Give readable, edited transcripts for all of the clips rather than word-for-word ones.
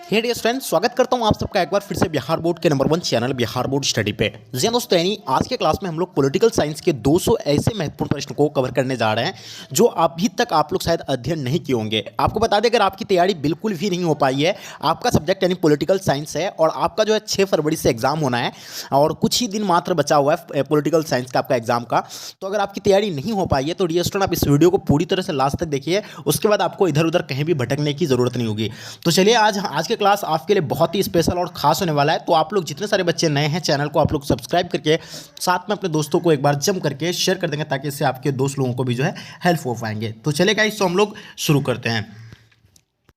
हे dear friends, स्वागत करता हूं आप सबका एक बार फिर से बिहार बोर्ड के number 1 channel Bihar board study पे। जी दोस्तों, यानी आज के क्लास में हम लोग पॉलिटिकल साइंस के 200 ऐसे महत्वपूर्ण प्रश्न को कवर करने जा रहे हैं जो अभी तक आप लोग शायद अध्ययन नहीं किए होंगे। आपको बता दें, अगर आपकी तैयारी बिल्कुल भी नहीं हो पाई है, आपका सब्जेक्ट यानी पॉलिटिकल साइंस है और आपका जो है 6 फरवरी से एग्जाम होना है और कुछ ही दिन मात्र बचा हुआ है पॉलिटिकल साइंस का आपका एग्जाम का। तो अगर आपकी तैयारी नहीं हो पाई है तो डियर स्टूडेंट, आप इस वीडियो को पूरी तरह से लास्ट तक देखिए, उसके बाद आपको इधर उधर कहीं भी भटकने की जरूरत नहीं होगी। तो चलिए, आज के क्लास आपके लिए बहुत ही स्पेशल और खास होने वाला है। तो आप लोग जितने सारे बच्चे नए हैं, चैनल को आप लोग सब्सक्राइब करके साथ में अपने दोस्तों को एक बार जम करके शेयर कर देंगे, ताकि इससे आपके दोस्त लोगों को भी जो है हेल्प हो पाएंगे। तो चलिए गाइस, तो हम लोग शुरू करते हैं।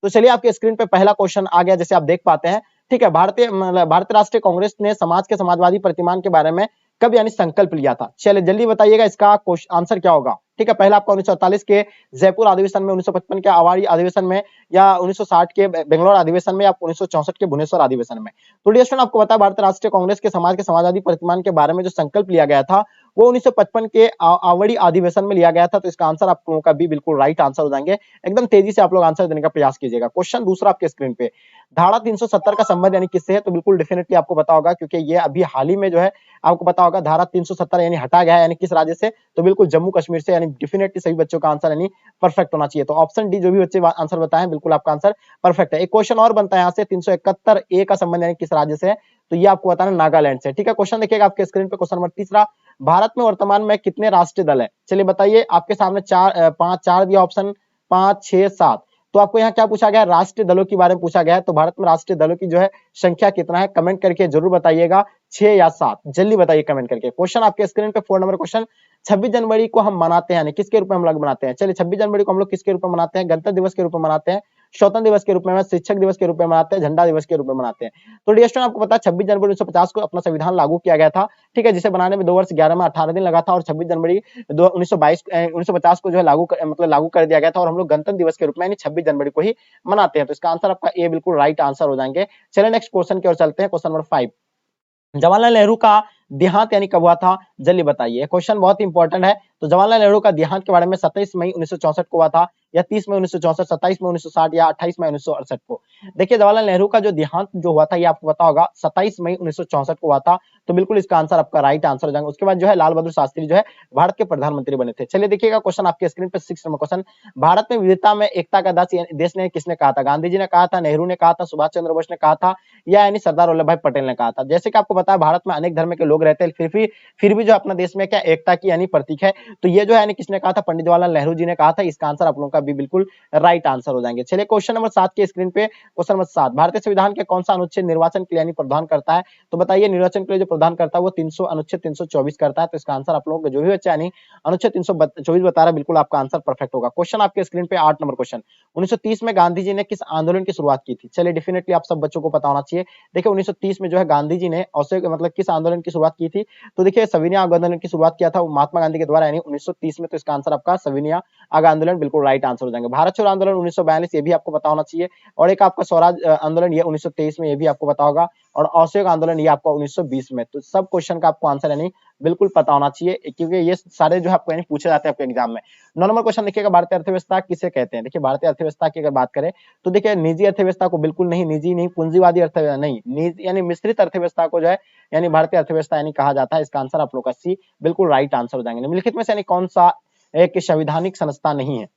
तो चलिए, आपके स्क्रीन पे पहला क्वेश्चन आ गया, जैसे आप देख पाते हैं। ठीक है, भारतीय राष्ट्रीय कांग्रेस ने समाज के समाजवादी प्रतिमान के बारे में कब यानी संकल्प लिया था? चलिए जल्दी बताइएगा, इसका आंसर क्या होगा। ठीक है, पहला आपका 1948 के जयपुर अधिवेशन में, 1955 के आवाड़ी अधिवेशन में, या 1960 के बेंगलोर अधिवेशन में, या 1964 के भुवनेश्वर अधिवेशन में। तो डियर स्टूडेंट, आपको पता है भारतीय राष्ट्रीय कांग्रेस के समाजवादी प्रतिमान के बारे में जो संकल्प लिया गया था वो 1955 के आवाड़ी अधिवेशन में लिया गया था। तो इसका आंसर आप लोगों का भी बिल्कुल राइट आंसर हो जाएंगे। एकदम तेजी से आप लोग आंसर देने का प्रयास कीजिएगा। क्वेश्चन दूसरा आपके स्क्रीन पे, धारा 370 का संबंध यानी किससे है? तो बिल्कुल डेफिनेटली आपको पता होगा, क्योंकि ये अभी हाल ही में जो है आपको पता होगा धारा 370 यानी हटा गया है, यानी किस राज्य से? तो बिल्कुल जम्मू कश्मीर से। यानी डेफिनेटली सभी बच्चों का आंसर यानी परफेक्ट होना चाहिए। तो ऑप्शन डी, जो भी बच्चे आंसर बताए हैं, बिल्कुल आपका आंसर परफेक्ट है। एक क्वेश्चन और बनता है यहाँ से, 371 ए का संबंध यानी किस राज्य से है? तो ये आपको बताना नागालैंड से। ठीक है, क्वेश्चन देखिएगा आपके स्क्रीन पे। क्वेश्चन नंबर तीसरा, भारत में वर्तमान में कितने राष्ट्रीय दल है? चलिए बताइए, आपके सामने चार दिया ऑप्शन, 5, 6, 7। तो आपको यहाँ क्या पूछा गया है? राष्ट्रीय दलों के बारे में पूछा गया है। तो भारत में राष्ट्रीय दलों की जो है संख्या कितना है? कमेंट करके जरूर बताइएगा, 6 या 7, जल्दी बताइए कमेंट करके। क्वेश्चन आपके स्क्रीन पे 4 नंबर क्वेश्चन, 26 जनवरी को हम मनाते हैं, किसके रूप में हम लोग मनाते हैं? चलिए, 26 जनवरी को हम लोग किसके रूप में मनाते हैं? गणतंत्र दिवस के रूप में मनाते हैं, स्वतंत्र दिवस के रूप में, शिक्षक दिवस के रूप में मनाते हैं, झंडा दिवस के रूप में मनाते हैं। तो डियर स्टूडेंट, आपको पता है 26 जनवरी 1950 को अपना संविधान लागू किया गया था। ठीक है, जिसे बनाने में 2 वर्ष 11 माह 18 दिन लगा था, और 26 जनवरी 1950 को जो है लागू कर दिया गया था, और हम लोग गणतंत्र दिवस के रूप में यानी 26 जनवरी को ही मनाते हैं। तो इसका आंसर आपका ए बिल्कुल राइट आंसर हो जाएंगे। चलिए नेक्स्ट क्वेश्चन की ओर चलते हैं। क्वेश्चन नंबर 5, जवाहरलाल नेहरू का देहांत यानी कब हुआ था? जल्दी बताइए। क्वेश्चन बहुत इंपॉर्टेंट है। तो जवाहरलाल नेहरू का देहांत के बारे में 27 मई 1964 को हुआ था, या 30 मई 1964, 27 मई 1960, या 28 मई 1968 को? देखिए, जवाहरलाल नेहरू का जो देहांत जो हुआ था ये आपको पता होगा 27 मई 1964 को हुआ था। तो बिल्कुल इसका आंसर आपका राइट आंसर हो जाएगा। उसके बाद जो है लाल बहादुर शास्त्री जो है भारत के प्रधानमंत्री बने थे। चलिए देखिएगा क्वेश्चन आपके स्क्रीन पे 6 नंबर क्वेश्चन, भारत में विविधता में एकता का देश ने किसने कहा था? गांधी जी ने कहा था, नेहरू ने कहा था, सुभाष चंद्र बोस ने कहा था, या यानी सरदार वल्लभ भाई पटेल ने कहा था? जैसे कि आपको पता है भारत में अनेक धर्म के लोग रहते हैं, फिर भी जो अपना देश में क्या एकता की यानी प्रतीक है। तो ये जो है यानी किसने कहा था? पंडित जवाहरलाल नेहरू जी ने कहा था। इसका आंसर आप लोगों का भी बिल्कुल राइट आंसर हो जाएंगे। चलिए क्वेश्चन नंबर 7 के स्क्रीन पे, क्वेश्चन नंबर 7, भारतीय संविधान के कौन सा अनुच्छेद निर्वाचन के लिए यानी प्रावधान करता है? तो बताइए, निर्वाचन के लिए जो प्रावधान करता है वो अनुच्छेद 324 करता है। तो इसका आंसर आप लोगों को जो भी बच्चा यानी अनुच्छेद 324 बता रहा है, बिल्कुल आपका आंसर परफेक्ट होगा। क्वेश्चन आपके स्क्रीन पे 8 नंबर क्वेश्चन, 1930 में गांधी जी ने किस आंदोलन की शुरुआत की थी? चलिए डेफिनेटली आप सब बच्चों को पता होना चाहिए। देखिए 1930 में जो है गांधी जी ने मतलब किस आंदोलन की शुरुआत की थी? तो देखिए सविनय आंदोलन की शुरुआत किया था महात्मा गांधी के द्वारा, यानी 1930 में। तो इसका आंसर आपका सविनय आंदोलन बिल्कुल राइट आंसर हो जाएंगे। भारत छोड़ो आंदोलन 1942, ये भी आपको पता होना चाहिए। और एक आपका स्वराज आंदोलन ये 1923 में, ये भी आपको पता होगा। और असहयोग आंदोलन ये आपका 1920 में। तो सब क्वेश्चन का आपको आंसर यानी बिल्कुल पता होना चाहिए, क्योंकि ये सारे जो है आपको यानी पूछे जाते हैं आपके एग्जाम में। 9 नंबर क्वेश्चन देखिएगा, भारतीय अर्थव्यवस्था किसे कहते हैं? देखिए भारतीय अर्थव्यवस्था की अगर बात करें तो देखिए निजी अर्थव्यवस्था को बिल्कुल नहीं, निजी नहीं, पूंजीवादी अर्थव्यवस्था नहीं, यानी मिश्रित अर्थव्यवस्था को जो है यानी भारतीय अर्थव्यवस्था यानी कहा जाता है। इसका आंसर आप लोग का सी बिल्कुल राइट आंसर हो जाएंगे। निम्नलिखित में से यानी कौन सा एक संवैधानिक संस्था नहीं है?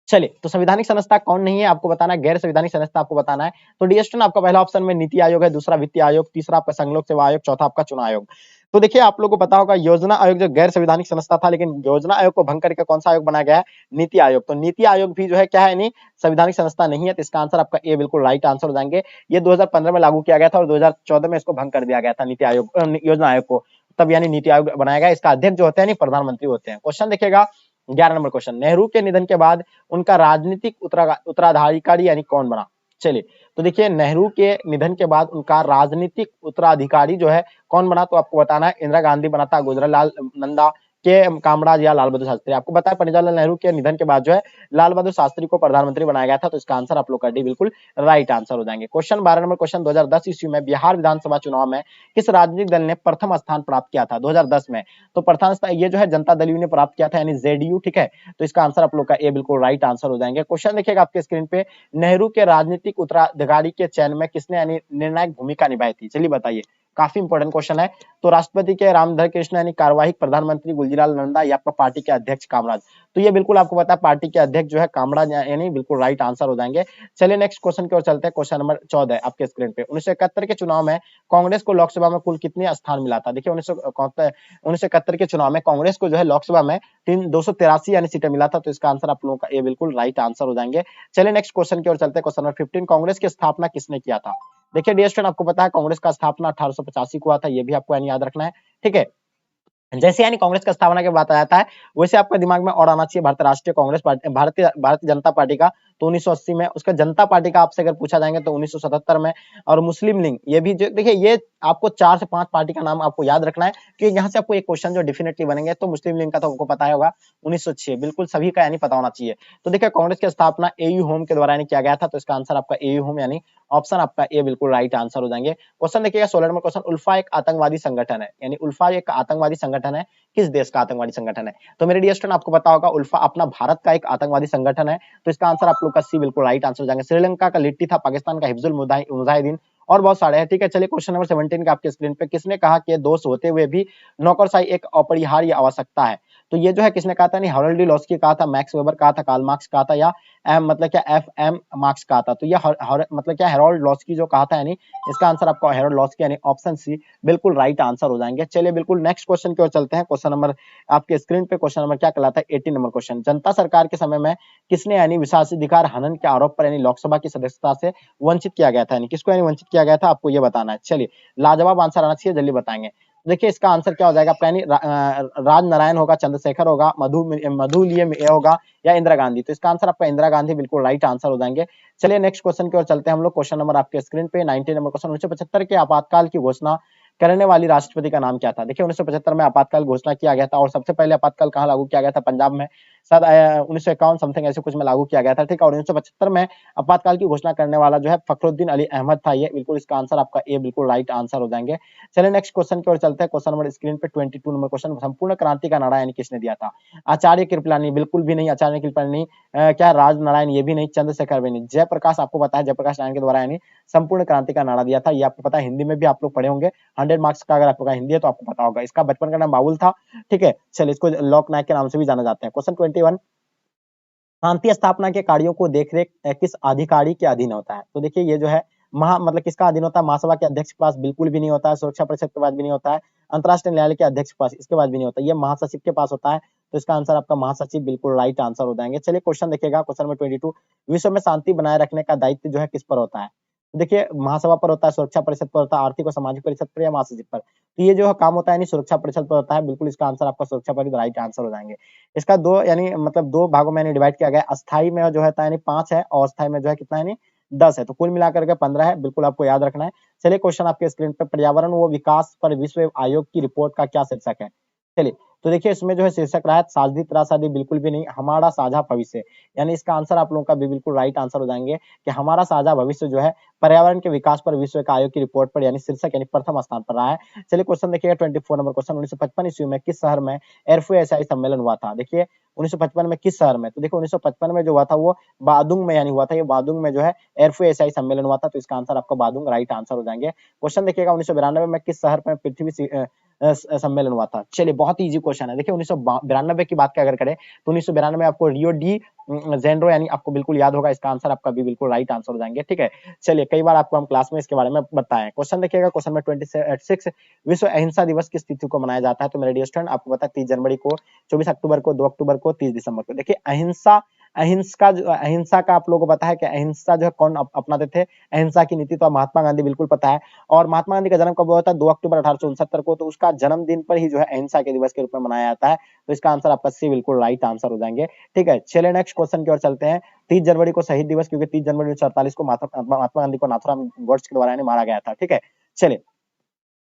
चलिए, तो संवैधानिक संस्था कौन नहीं है आपको बताना है, गैर संवैधानिक संस्था आपको बताना है। तो डियर स्टूडेंट, आपका पहला ऑप्शन में नीति आयोग है, दूसरा वित्तीय आयोग, तीसरा आपका संघ सेवा आयोग, चौथा आपका चुनाव आयोग। तो देखिए आप लोगों को पता होगा योजना आयोग जो गैर संवैधानिक संस्था था, लेकिन योजना आयोग को भंग करके कौन सा आयोग बनाया गया है? नीति आयोग। तो नीति आयोग भी जो है क्या है, नहीं संवैधानिक संस्था नहीं है। तो इसका आंसर आपका ए बिल्कुल राइट आंसर हो जाएंगे। ये 2015 में लागू किया गया था और 2014 में इसको भंग कर दिया गया था नीति आयोग, योजना आयोग को, तब यानी नीति आयोग बनाया गया। इसका अध्यक्ष जो होते हैं प्रधानमंत्री होते हैं। क्वेश्चन देखिएगा 11 नंबर क्वेश्चन, नेहरू के निधन के बाद उनका राजनीतिक उत्तराधिकारी यानी कौन बना? चलिए, तो देखिए नेहरू के निधन के बाद उनका राजनीतिक उत्तराधिकारी जो है कौन बना? तो आपको बताना है, इंदिरा गांधी बना था, गुजरालाल नंदा, के कामराज या लाल बहादुर शास्त्री? आपको पता है पंडित जवाहरलाल नेहरू के निधन के बाद जो है लाल बहादुर शास्त्री को प्रधानमंत्री बनाया गया था, तो इसका आंसर आप लोग का डी बिल्कुल राइट आंसर हो जाएंगे। क्वेश्चन 12 नंबर क्वेश्चन, 2010 ईस्वी में बिहार विधानसभा चुनाव में किस राजनीतिक दल ने प्रथम स्थान प्राप्त किया था 2010 में? तो प्रथम स्थान ये जो है जनता दल यू ने प्राप्त किया था, यानी जेडीयू, ठीक है। तो इसका आंसर आप लोग का ए बिल्कुल राइट आंसर हो जाएंगे। क्वेश्चन देखिएगा आपके स्क्रीन पे, नेहरू के राजनीतिक उत्तराधिकारी के चयन में किसने यानी निर्णायक भूमिका निभाई थी? चलिए बताइए, काफी इंपॉर्टेंट क्वेश्चन है। तो राष्ट्रपति के रामधारी कृष्ण यानी कार्यवाहक प्रधानमंत्री गुलजीलाल नंदा या आपका पार्टी के अध्यक्ष कामराज? तो ये बिल्कुल आपको पता है पार्टी के अध्यक्ष जो है कामराज यानी बिल्कुल राइट आंसर हो जाएंगे। चलिए नेक्स्ट क्वेश्चन की ओर चलते हैं। क्वेश्चन नंबर 14 आपके स्क्रीन पे, 1971 के चुनाव में कांग्रेस को लोकसभा में कुल कितने स्थान मिला था? देखिए 1971 के चुनाव में कांग्रेस को जो है लोकसभा में 283 यानी सीटें मिला था, तो इसका आंसर आप लोगों का ए बिल्कुल राइट आंसर हो जाएंगे। चलिए नेक्स्ट क्वेश्चन की ओर चलते हैं। क्वेश्चन नंबर 15, कांग्रेस की स्थापना किसने किया था? देखिए डियर स्टूडेंट, आपको पता है कांग्रेस का स्थापना 1885 को हुआ था, ये भी आपको यानी याद रखना है, ठीक है। जैसे यानी कांग्रेस का स्थापना के बात आ जाता है, वैसे आपके दिमाग में और आना चाहिए भारतीय राष्ट्रीय कांग्रेस पार्टी, भारतीय जनता पार्टी का तो 1980 में, उसका जनता पार्टी का आपसे अगर पूछा जाएंगे तो 1977 में, और मुस्लिम लीग ये भी जो देखिए ये आपको 4 से 5 पार्टी का नाम आपको याद रखना है, क्योंकि यहाँ से आपको एक क्वेश्चन जो डेफिनेटली बनेंगे। तो मुस्लिम लीग का तो आपको पता होगा 1906, बिल्कुल सभी का यानी पता होना चाहिए। तो देखिए कांग्रेस की स्थापना एयू होम के द्वारा यानी किया गया था, तो इसका आंसर आपका एयू होम यानी ऑप्शन आपका ए बिल्कुल राइट आंसर हो जाएंगे। क्वेश्चन देखिएगा 16 नंबर क्वेश्चन, उल्फा एक आतंकवादी संगठन है, यानी उल्फा एक आतंकवादी संगठन है, किस देश का आतंकवादी संगठन है? तो मेरे डियर स्टूडेंट आपको पता होगा उल्फा अपना भारत का एक आतंकवादी संगठन है, तो इसका आंसर आप लोग का सी बिल्कुल राइट आंसर हो जाएंगे। श्रीलंका का लिट्टी था, पाकिस्तान का हिफ्जुल मुजाहिदीन और बहुत सारे हैं, ठीक है। चलिए क्वेश्चन नंबर 17 का आपके स्क्रीन पे, किसने कहा कि दोष होते हुए भी नौकरशाही एक अपरिहार्य आवश्यकता है? तो ये जो है किसने कहा था? नहीं, हारोल्ड डी लॉस्की कहा था, मैक्स वेबर कहा था, कार्ल मार्क्स कहा था, या मतलब क्या एफ एम मार्क्स कहा था? तो ये मतलब क्या हेरोल्ड लॉस्की जो कहा था, यानी इसका आंसर आपका हेरोल्ड लॉस्की यानी ऑप्शन सी बिल्कुल राइट आंसर हो जाएंगे। चलिए बिल्कुल नेक्स्ट क्वेश्चन की ओर चलते हैं। क्वेश्चन नंबर आपके स्क्रीन पे क्वेश्चन नंबर क्या कहलाता है? 18 नंबर क्वेश्चन, जनता सरकार के समय में किसने यानी विशेषाधिकार हनन के आरोप पर यानी लोकसभा की सदस्यता से वंचित किया गया था? यानी किसको यानी वंचित किया गया था, आपको ये बताना है। चलिए लाजवाब आंसर आना चाहिए, जल्दी बताएंगे। देखिए इसका आंसर क्या हो जाएगा आपका, यानी राज नारायण होगा, चंद्रशेखर होगा, मधुलियम होगा, या इंदिरा गांधी? तो इसका आंसर आपका इंदिरा गांधी बिल्कुल राइट आंसर हो जाएंगे। चलिए नेक्स्ट क्वेश्चन की ओर चलते हैं हम लोग। क्वेश्चन नंबर आपके स्क्रीन पे 19 नंबर क्वेश्चन, 1975 के आपातकाल की घोषणा करने वाली राष्ट्रपति का नाम क्या था? देखिए 1975 में आपातकाल घोषणा किया गया था, और सबसे पहले आपातकाल कहाँ लागू किया गया था? पंजाब में, शायद 1951 समथिंग ऐसे कुछ में लागू किया गया था, ठीक है। और 1975 में आपातकाल की घोषणा करने वाला जो है फखरुद्दीन अली अहमद था, ये बिल्कुल इसका आंसर आपका ए बिल्कुल राइट आंसर हो जाएंगे। चलिए नेक्स्ट क्वेश्चन की ओर चलते हैं। क्वेश्चन नंबर स्क्रीन पे 22 नंबर क्वेश्चन, संपूर्ण क्रांति का नारा यानी किसने दिया था? आचार्य कृपलानी? बिल्कुल भी नहीं, आचार्य कृपलानी क्या राज नारायण? ये भी नहीं, चंद्रशेखर भी नहीं, जयप्रकाश, आपको पता है जयप्रकाश नारायण के द्वारा यानी संपूर्ण क्रांति का नारा दिया था। ये आपको पता है, हिंदी में भी आप लोग पढ़े होंगे, 100 मार्क्स का अगर आपको हिंदी है तो आपको पता होगा। इसका बचपन का नाम बाबुल था, ठीक है। चलिए इसको लोक नायक के नाम से भी जाना जाता है। क्वेश्चन 21, शांति स्थापना के कार्यों को देखरेख किस अधिकारी के अधीन होता है? तो देखिए ये जो है मतलब किसका अधीन होता है? महासभा के अध्यक्ष के पास बिल्कुल भी नहीं होता है, सुरक्षा परिषद के पास भी नहीं होता है, अंतरराष्ट्रीय न्यायालय के अध्यक्ष के पास इसके पास भी नहीं होता, ये महासचिव के पास होता है, तो इसका आंसर आपका महासचिव बिल्कुल राइट आंसर हो जाएंगे। चलिए क्वेश्चन देखिएगा, क्वेश्चन नंबर 22, विश्व में शांति बनाए रखने का दायित्व जो है किस पर होता है? देखिए महासभा पर होता है, सुरक्षा परिषद पर होता है, आर्थिक और सामाजिक परिषद पर, या महासचिव पर? तो ये जो काम होता है यानी सुरक्षा परिषद पर होता है, बिल्कुल इसका आंसर आपका सुरक्षा परिषद राइट आंसर हो जाएंगे। इसका दो यानी मतलब 2 भागों में डिवाइड किया गया है, अस्थाई में जो है यानी 5 है, और अस्थाई में जो है कितना यानी 10 है, तो कुल मिलाकर के 15 है, बिल्कुल आपको याद रखना है। चलिए क्वेश्चन आपके स्क्रीन पे, पर्यावरण व विकास पर विश्व आयोग की रिपोर्ट का क्या शीर्षक है? चलिए तो देखिए इसमें जो है शीर्षक रहा है साझी त्रासदी, बिल्कुल भी नहीं, हमारा साझा भविष्य, यानी इसका आंसर आप लोगों का भी बिल्कुल राइट आंसर हो जाएंगे कि हमारा साझा भविष्य जो है पर्यावरण के विकास पर विश्व के आयोग की रिपोर्ट पर यानी शीर्षक यानी प्रथम स्थान पर रहा है। चलिए क्वेश्चन देखिएगा 24 नंबर क्वेश्चन, 1955 ईस्वी में किस शहर में एयरफोर्स सम्मेलन हुआ था? देखिए 1955 में किस शहर में? तो देखिए 1955 में जो हुआ था वो बादुंग में यानी हुआ था, ये बादुंग में जो है एयरफोर्स सम्मेलन हुआ था, तो इसका आंसर आपका बादुंग राइट आंसर हो जाएंगे। क्वेश्चन देखिएगा 1992 में किस शहर में पृथ्वी सम्मेलन हुआ था? चलिए बहुत इजी क्वेश्चन है। देखिए 1992 की बात क्या अगर करें तो 1992 में आपको रियो डी जेनरो यानी आपको बिल्कुल याद होगा, इसका आंसर आपका भी बिल्कुल राइट आंसर हो जाएंगे, ठीक है। चलिए कई बार आपको हम क्लास में इसके बारे में बताएं। क्वेश्चन देखिएगा क्वेश्चन में 26, विश्व अहिंसा दिवस किस तिथि को मनाया जाता है? तो मेरे डियर स्टूडेंट आपको पता है 30 जनवरी को, 24 अक्टूबर को, 2 अक्टूबर को, 30 दिसंबर को। देखिए अहिंसा का आप लोगों को पता है कि अहिंसा जो है कौन अपनाते थे? अहिंसा की नीति तो महात्मा गांधी बिल्कुल पता है। और महात्मा गांधी का जन्म कब हुआ था? 2 अक्टूबर 1869 को, तो उसका जन्मदिन पर ही जो है अहिंसा के दिवस के रूप में मनाया जाता है, तो इसका आंसर आपका सी बिल्कुल राइट आंसर हो जाएंगे, ठीक है। चलिए नेक्स्ट क्वेश्चन की ओर चलते हैं। 30 जनवरी को शहीद दिवस, क्योंकि 30 जनवरी 1948 को महात्मा गांधी को नाथूराम गोडसे के द्वारा मारा गया था, ठीक है। चलिए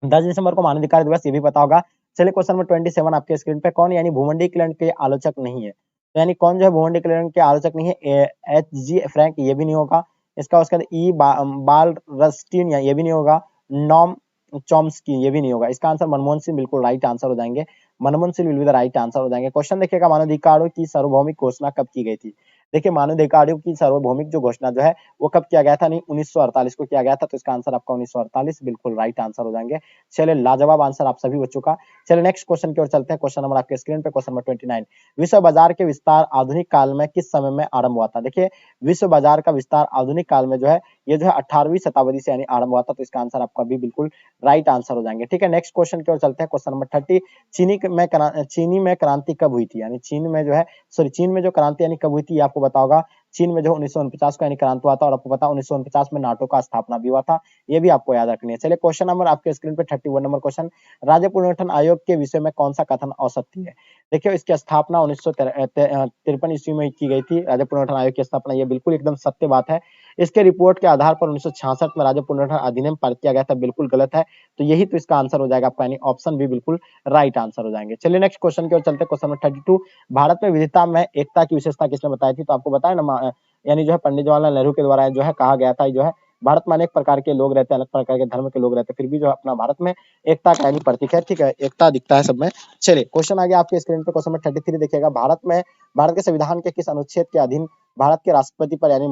10 दिसंबर को मानवाधिकार दिवस, ये भी पता होगा। चलिए क्वेश्चन नंबर 27 आपके स्क्रीन पे, कौन यानी भूमंडलीकरण के आलोचक नहीं है? तो यानी कौन जो है भूमंडलीकरण के आलोचक नहीं है? एच जी फ्रैंक, ये भी नहीं होगा। इसका उसके बाद बाल रस्टीन, ये भी नहीं होगा। नॉम चॉम्स्की, ये भी नहीं होगा। इसका आंसर मनमोहन सिंह बिल्कुल राइट आंसर हो जाएंगे। Manmohan Singh will be the right answer हो जाएंगे। क्वेश्चन देखिएगा, मानवाधिकारों की सार्वभौमिक घोषणा कब की गई थी? देखिए मानवाधिकारों की सार्वभौमिक जो घोषणा जो है वो कब किया गया था? नहीं, 1948 को किया गया था। तो इसका आंसर आपका 1948 बिल्कुल राइट आंसर हो जाएंगे। चलिए, लाजवाब आंसर आप सभी बच्चों का। चलिए नेक्स्ट क्वेश्चन की ओर चलते हैं। क्वेश्चन नंबर आपके स्क्रीन पे, क्वेश्चन नंबर 29, विश्व बाजार के विस्तार आधुनिक काल में किस समय में आरंभ हुआ था? देखिए, विश्व बाजार का विस्तार आधुनिक काल में जो है ये जो है 18वीं शताब्दी से यानी आरंभ हुआ था। तो इसका आंसर आपका भी बिल्कुल राइट आंसर हो जाएंगे। ठीक है, नेक्स्ट क्वेश्चन की ओर चलते हैं। क्वेश्चन नंबर 30, चीनी में क्रांति कब हुई थी? यानी चीन में जो है, सॉरी, चीन में जो क्रांति यानी कब हुई थी, ये आपको बताओ होगा। चीन में जो 1949 को यानी क्रांति हुआ था, और आपको पता 1949 में नाटो का स्थापना भी हुआ था। ये भी आपको याद रखनी है। चलिए क्वेश्चन नंबर आपके स्क्रीन पे 31 नंबर क्वेश्चन, राज्य पुनर्गठन आयोग के विषय में कौन सा कथन असत्य है? देखिए, इसकी स्थापना 1953 ईस्वी में की गई थी। राज्य पुनर्गठन आयोग की स्थापना, ये बिल्कुल एकदम सत्य बात है। इसके रिपोर्ट के आधार पर 1966 में राज्य पुनर्गठन अधिनियम पारित किया गया था, बिल्कुल गलत है। तो यही तो इसका आंसर हो जाएगा आपका, यानी ऑप्शन भी बिल्कुल राइट आंसर हो जाएंगे। चलिए नेक्स्ट क्वेश्चन की ओर चलते हैं। क्वेश्चन नंबर 32, भारत में विविधता में एकता की विशेषता किसने बताई थी? तो आपको बताया ना, यानी जो है पंडित जवाहरलाल नेहरू के द्वारा जो है कहा गया था, जो है भारत में अनेक प्रकार के लोग रहते हैं, अलग प्रकार के धर्म के लोग रहते हैं, फिर भी जो है अपना भारत में एकता का यानी प्रतीक है। ठीक है, एकता दिखता है सब में। चलिए क्वेश्चन आ गया आपके स्क्रीन पे, क्वेश्चन नंबर 33 देखिएगा, भारत के संविधान के किस अनुच्छेद के अधीन भारत के राष्ट्रपति पर यानी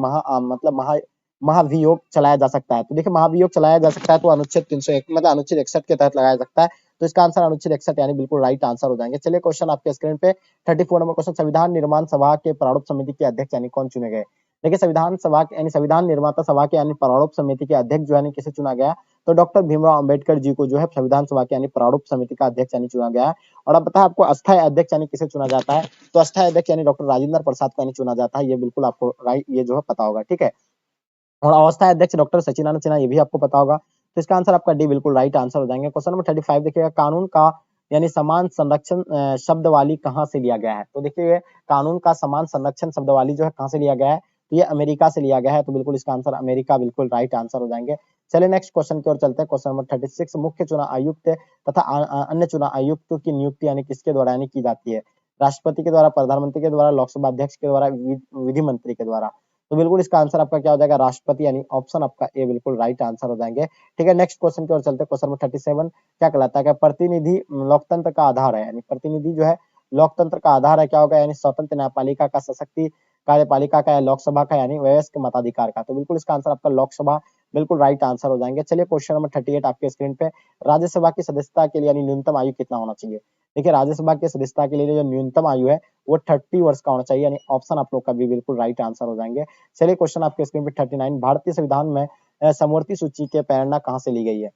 महाभियोग चलाया जा सकता है? तो देखिए, महाभियोग चलाया जा सकता है तो अनुच्छेद 301 मतलब अनुच्छेद 61 के तहत लगाया जा सकता है। तो इसका आंसर अनुच्छेद 61 यानी बिल्कुल राइट आंसर हो जाएंगे। चलिए क्वेश्चन आपके स्क्रीन पे 34 नंबर क्वेश्चन, संविधान निर्माण सभा के प्रारूप समिति के अध्यक्ष यानी कौन चुने गए? देखिए, संविधान निर्माता सभा के यानी प्रारूप समिति के अध्यक्ष जो है किसे चुना गया? तो डॉक्टर भीमराव अंबेडकर जी को जो है संविधान सभा के यानी प्रारूप समिति का अध्यक्ष यानी चुना गया है। और अब पता है आपको अस्थायी अध्यक्ष यानी किसे चुना जाता है? तो अस्थायी अध्यक्ष यानी डॉक्टर राजेंद्र प्रसाद को यानी चुना जाता है। ये बिल्कुल आपको राइट, ये जो है पता होगा। ठीक है, और अवस्थाई अध्यक्ष डॉक्टर सचिदानंद सिन्हा, ये भी आपको पता होगा। तो इसका आंसर आपका डी बिल्कुल राइट आंसर हो जाएंगे। क्वेश्चन नंबर 35 देखिएगा, कानून का यानी समान संरक्षण शब्दवाली कहाँ से लिया गया है? तो देखिए, कानून का समान संरक्षण शब्दवाली जो है कहाँ से लिया गया है? तो ये अमेरिका से लिया गया है। तो बिल्कुल इसका आंसर अमेरिका बिल्कुल राइट आंसर हो जाएंगे। चलिए नेक्स्ट क्वेश्चन की ओर चलते हैं। क्वेश्चन नंबर 36, मुख्य चुनाव आयुक्त तथा अन्य चुनाव आयुक्तों की नियुक्ति यानी किसके द्वारा यानी की जाती है? राष्ट्रपति के द्वारा, प्रधानमंत्री के द्वारा, लोकसभा अध्यक्ष के द्वारा, विधि मंत्री के द्वारा? तो बिल्कुल इसका आंसर आपका क्या हो जाएगा? राष्ट्रपति, यानी ऑप्शन आपका ए बिल्कुल राइट आंसर हो जाएंगे। ठीक है, नेक्स्ट क्वेश्चन की ओर चलते हैं। क्वेश्चन नंबर 37 क्या कहलाता है? क्या प्रतिनिधि लोकतंत्र का आधार है? यानी प्रतिनिधि जो है लोकतंत्र का आधार है, क्या होगा? यानी स्वतंत्र न्यायपालिका का, सशक्ति कार्यपालिका का, या लोकसभा का यानी वयस्क मताधिकार का? तो बिल्कुल इसका आंसर आपका लोकसभा बिल्कुल राइट आंसर हो जाएंगे। चलिए क्वेश्चन नंबर 38 आपके स्क्रीन पे, राज्यसभा की सदस्यता के लिए यानी न्यूनतम आयु कितना होना चाहिए? देखिए, राज्यसभा की सदस्यता के लिए जो न्यूनतम आयु है वो 30 वर्ष का होना चाहिए, यानी ऑप्शन आप लोग का भी बिल्कुल राइट आंसर हो जाएंगे। चलिए क्वेश्चन आपके स्क्रीन पे 39, भारतीय संविधान में समवर्ती सूची के प्रेरणा कहाँ से ली गई है?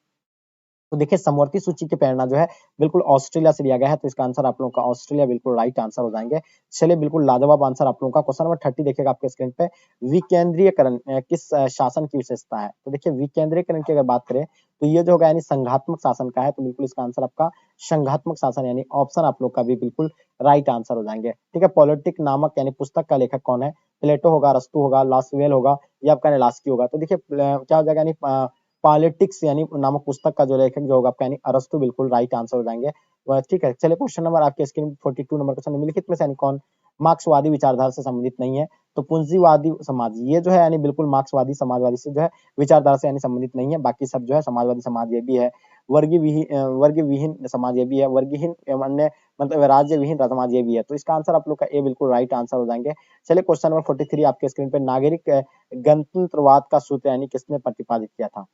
तो देखिए, समवर्ती सूची की प्रेरणा जो है बिल्कुल ऑस्ट्रेलिया से लिया गया है। तो इसका आंसर आप लोगों का ऑस्ट्रेलिया बिल्कुल राइट आंसर हो जाएंगे। चलिए, बिल्कुल लाजवाब आंसर आप लोगों का। क्वेश्चन नंबर 30 देखिएगा आपके स्क्रीन पे, विकेंद्रीयकरण किस शासन की विशेषता है? तो देखिए, विकेंद्रीयकरण की अगर बात करें तो ये जो होगा यानी संघात्मक शासन का है। तो बिल्कुल इसका आंसर आपका संघात्मक शासन यानी ऑप्शन आप लोग का भी बिल्कुल राइट आंसर हो जाएंगे। ठीक है, पॉलिटिक नामक यानी पुस्तक का लेखक कौन है? प्लेटो होगा, अरस्तू होगा, लॉसवेल होगा, या आपका नेलास्की होगा? तो देखिए, क्या हो जाएगा यानी पॉलिटिक्स यानी नामक पुस्तक का जो लेखक जो होगा आपका यानी अरस्तू बिल्कुल राइट आंसर हो जाएंगे। ठीक है, चलिए क्वेश्चन नंबर आपके स्क्रीन 42 नंबर क्वेश्चन, निम्नलिखित में से यानी कौन मार्क्सवादी विचारधारा से संबंधित नहीं है? तो पूंजीवादी समाज, ये जो है यानी बिल्कुल मार्क्सवादी समाजवादी से जो है विचारधारा से यानी संबंधित नहीं है। बाकी सब जो है समाजवादी समाज ये भी है, वर्ग विहीन समाज ये भी है, वर्गहीन एवं अन्य मतलब राज्य विहीन समाज ये भी है। तो इसका आंसर आप लोग का ए बिल्कुल राइट आंसर हो जाएंगे। चलिए क्वेश्चन नंबर 43 आपके स्क्रीन पे, नागरिक गणतंत्रवाद का सूत्र यानी किसने प्रतिपादित किया था?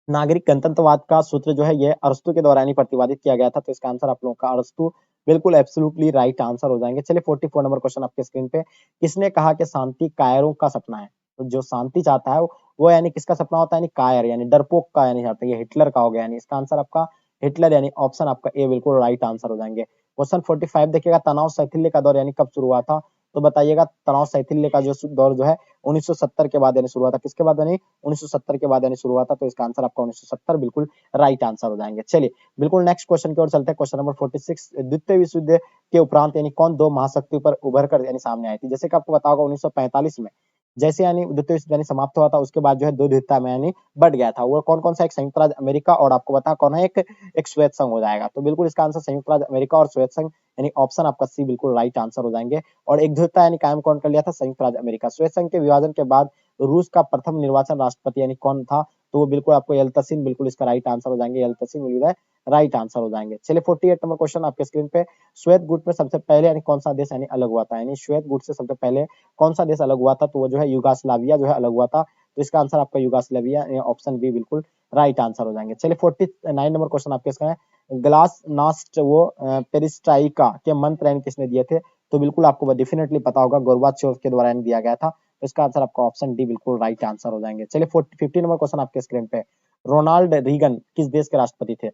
नागरिक गणतंत्रवाद का सूत्र जो है ये अरस्तू के द्वारा यानी प्रतिपादित किया गया था। तो इसका आंसर आप लोगों का अरस्तू बिल्कुल एब्सोल्युटली राइट आंसर हो जाएंगे। चलिए 44 नंबर क्वेश्चन आपके स्क्रीन पे, किसने कहा कि शांति कायरों का सपना है? तो जो शांति चाहता है वो यानी किसका सपना होता है? यानी कायर यानी डरपोक का यानी चाहता है, ये हिटलर का हो गया। यानी इसका आंसर आपका हिटलर यानी ऑप्शन आपका ए बिल्कुल राइट आंसर हो जाएंगे। क्वेश्चन 45 देखिएगा, तनाव शैथिल्य का दौर यानी कब शुरू हुआ था? तो बताइएगा, तनाव शैथिल्य का जो दौर जो है 1970 के बाद यानी शुरू हुआ था। किसके बाद यानी 1970 के बाद यानी शुरू हुआ था। तो इसका आंसर आपका 1970 बिल्कुल राइट आंसर हो जाएंगे। चलिए बिल्कुल नेक्स्ट क्वेश्चन की ओर चलते हैं। क्वेश्चन नंबर 46, द्वितीय विश्व युद्ध के उपरांत यानी कौन दो महाशक्तियों पर उभर कर यानी सामने आई थी? जैसे कि आपको पता होगा 1945 में जैसे यानी द्वितीय विश्व यानी समाप्त हुआ था, उसके बाद जो है दो द्वितीयता में यानी बढ़ गया था। वो कौन-कौन सा? एक संयुक्त राज्य अमेरिका और आपको पता कौन है? एक श्वेत संघ हो जाएगा। तो बिल्कुल इसका आंसर संयुक्त राज्य अमेरिका और श्वेत संघ यानी ऑप्शन आपका सी बिल्कुल राइट आंसर हो जाएँगे। और एक द्वितीयता यानी कायम कौन कर लिया था? संयुक्त राज्य अमेरिका। श्वेत संघ के विभाजन के बाद रूस का प्रथम निर्वाचन राष्ट्रपति यानी कौन था? तो वो बिल्कुल आपको यल्तसिन बिल्कुल इसका राइट आंसर हो जाएँगे। Yeltsin will be the right answer हो जाएँगे। चलिए 48 नंबर क्वेश्चन आपके स्क्रीन पे, श्वेत गुट में सबसे पहले यानी कौन सा देश यानी अलग हुआ था? यानी श्वेत गुट से सबसे पहले कौन सा देश अलग हुआ था? तो वो जो है युगोस्लाविया जो है अलग हुआ था। तो इसका आंसर आपका युगोस्लाविया ऑप्शन बी बिल्कुल राइट आंसर हो जाएँगे। चलिए 49 नंबर क्वेश्चन आपके इसका है, ग्लासनास्ट वो पेरिस्ट्राइका के मंत्र यानी किसने दिए थे? तो बिल्कुल आपको डेफिनिटली पता होगा, गोर्बाचेव के द्वारा यानी दिया गया था। तो इसका आंसर आपका ऑप्शन डी बिल्कुल राइट आंसर हो जाएँगे। चलिए 50 नंबर क्वेश्चन आपके स्क्रीन पे, रोनाल्ड रीगन किस देश के राष्ट्रपति थे?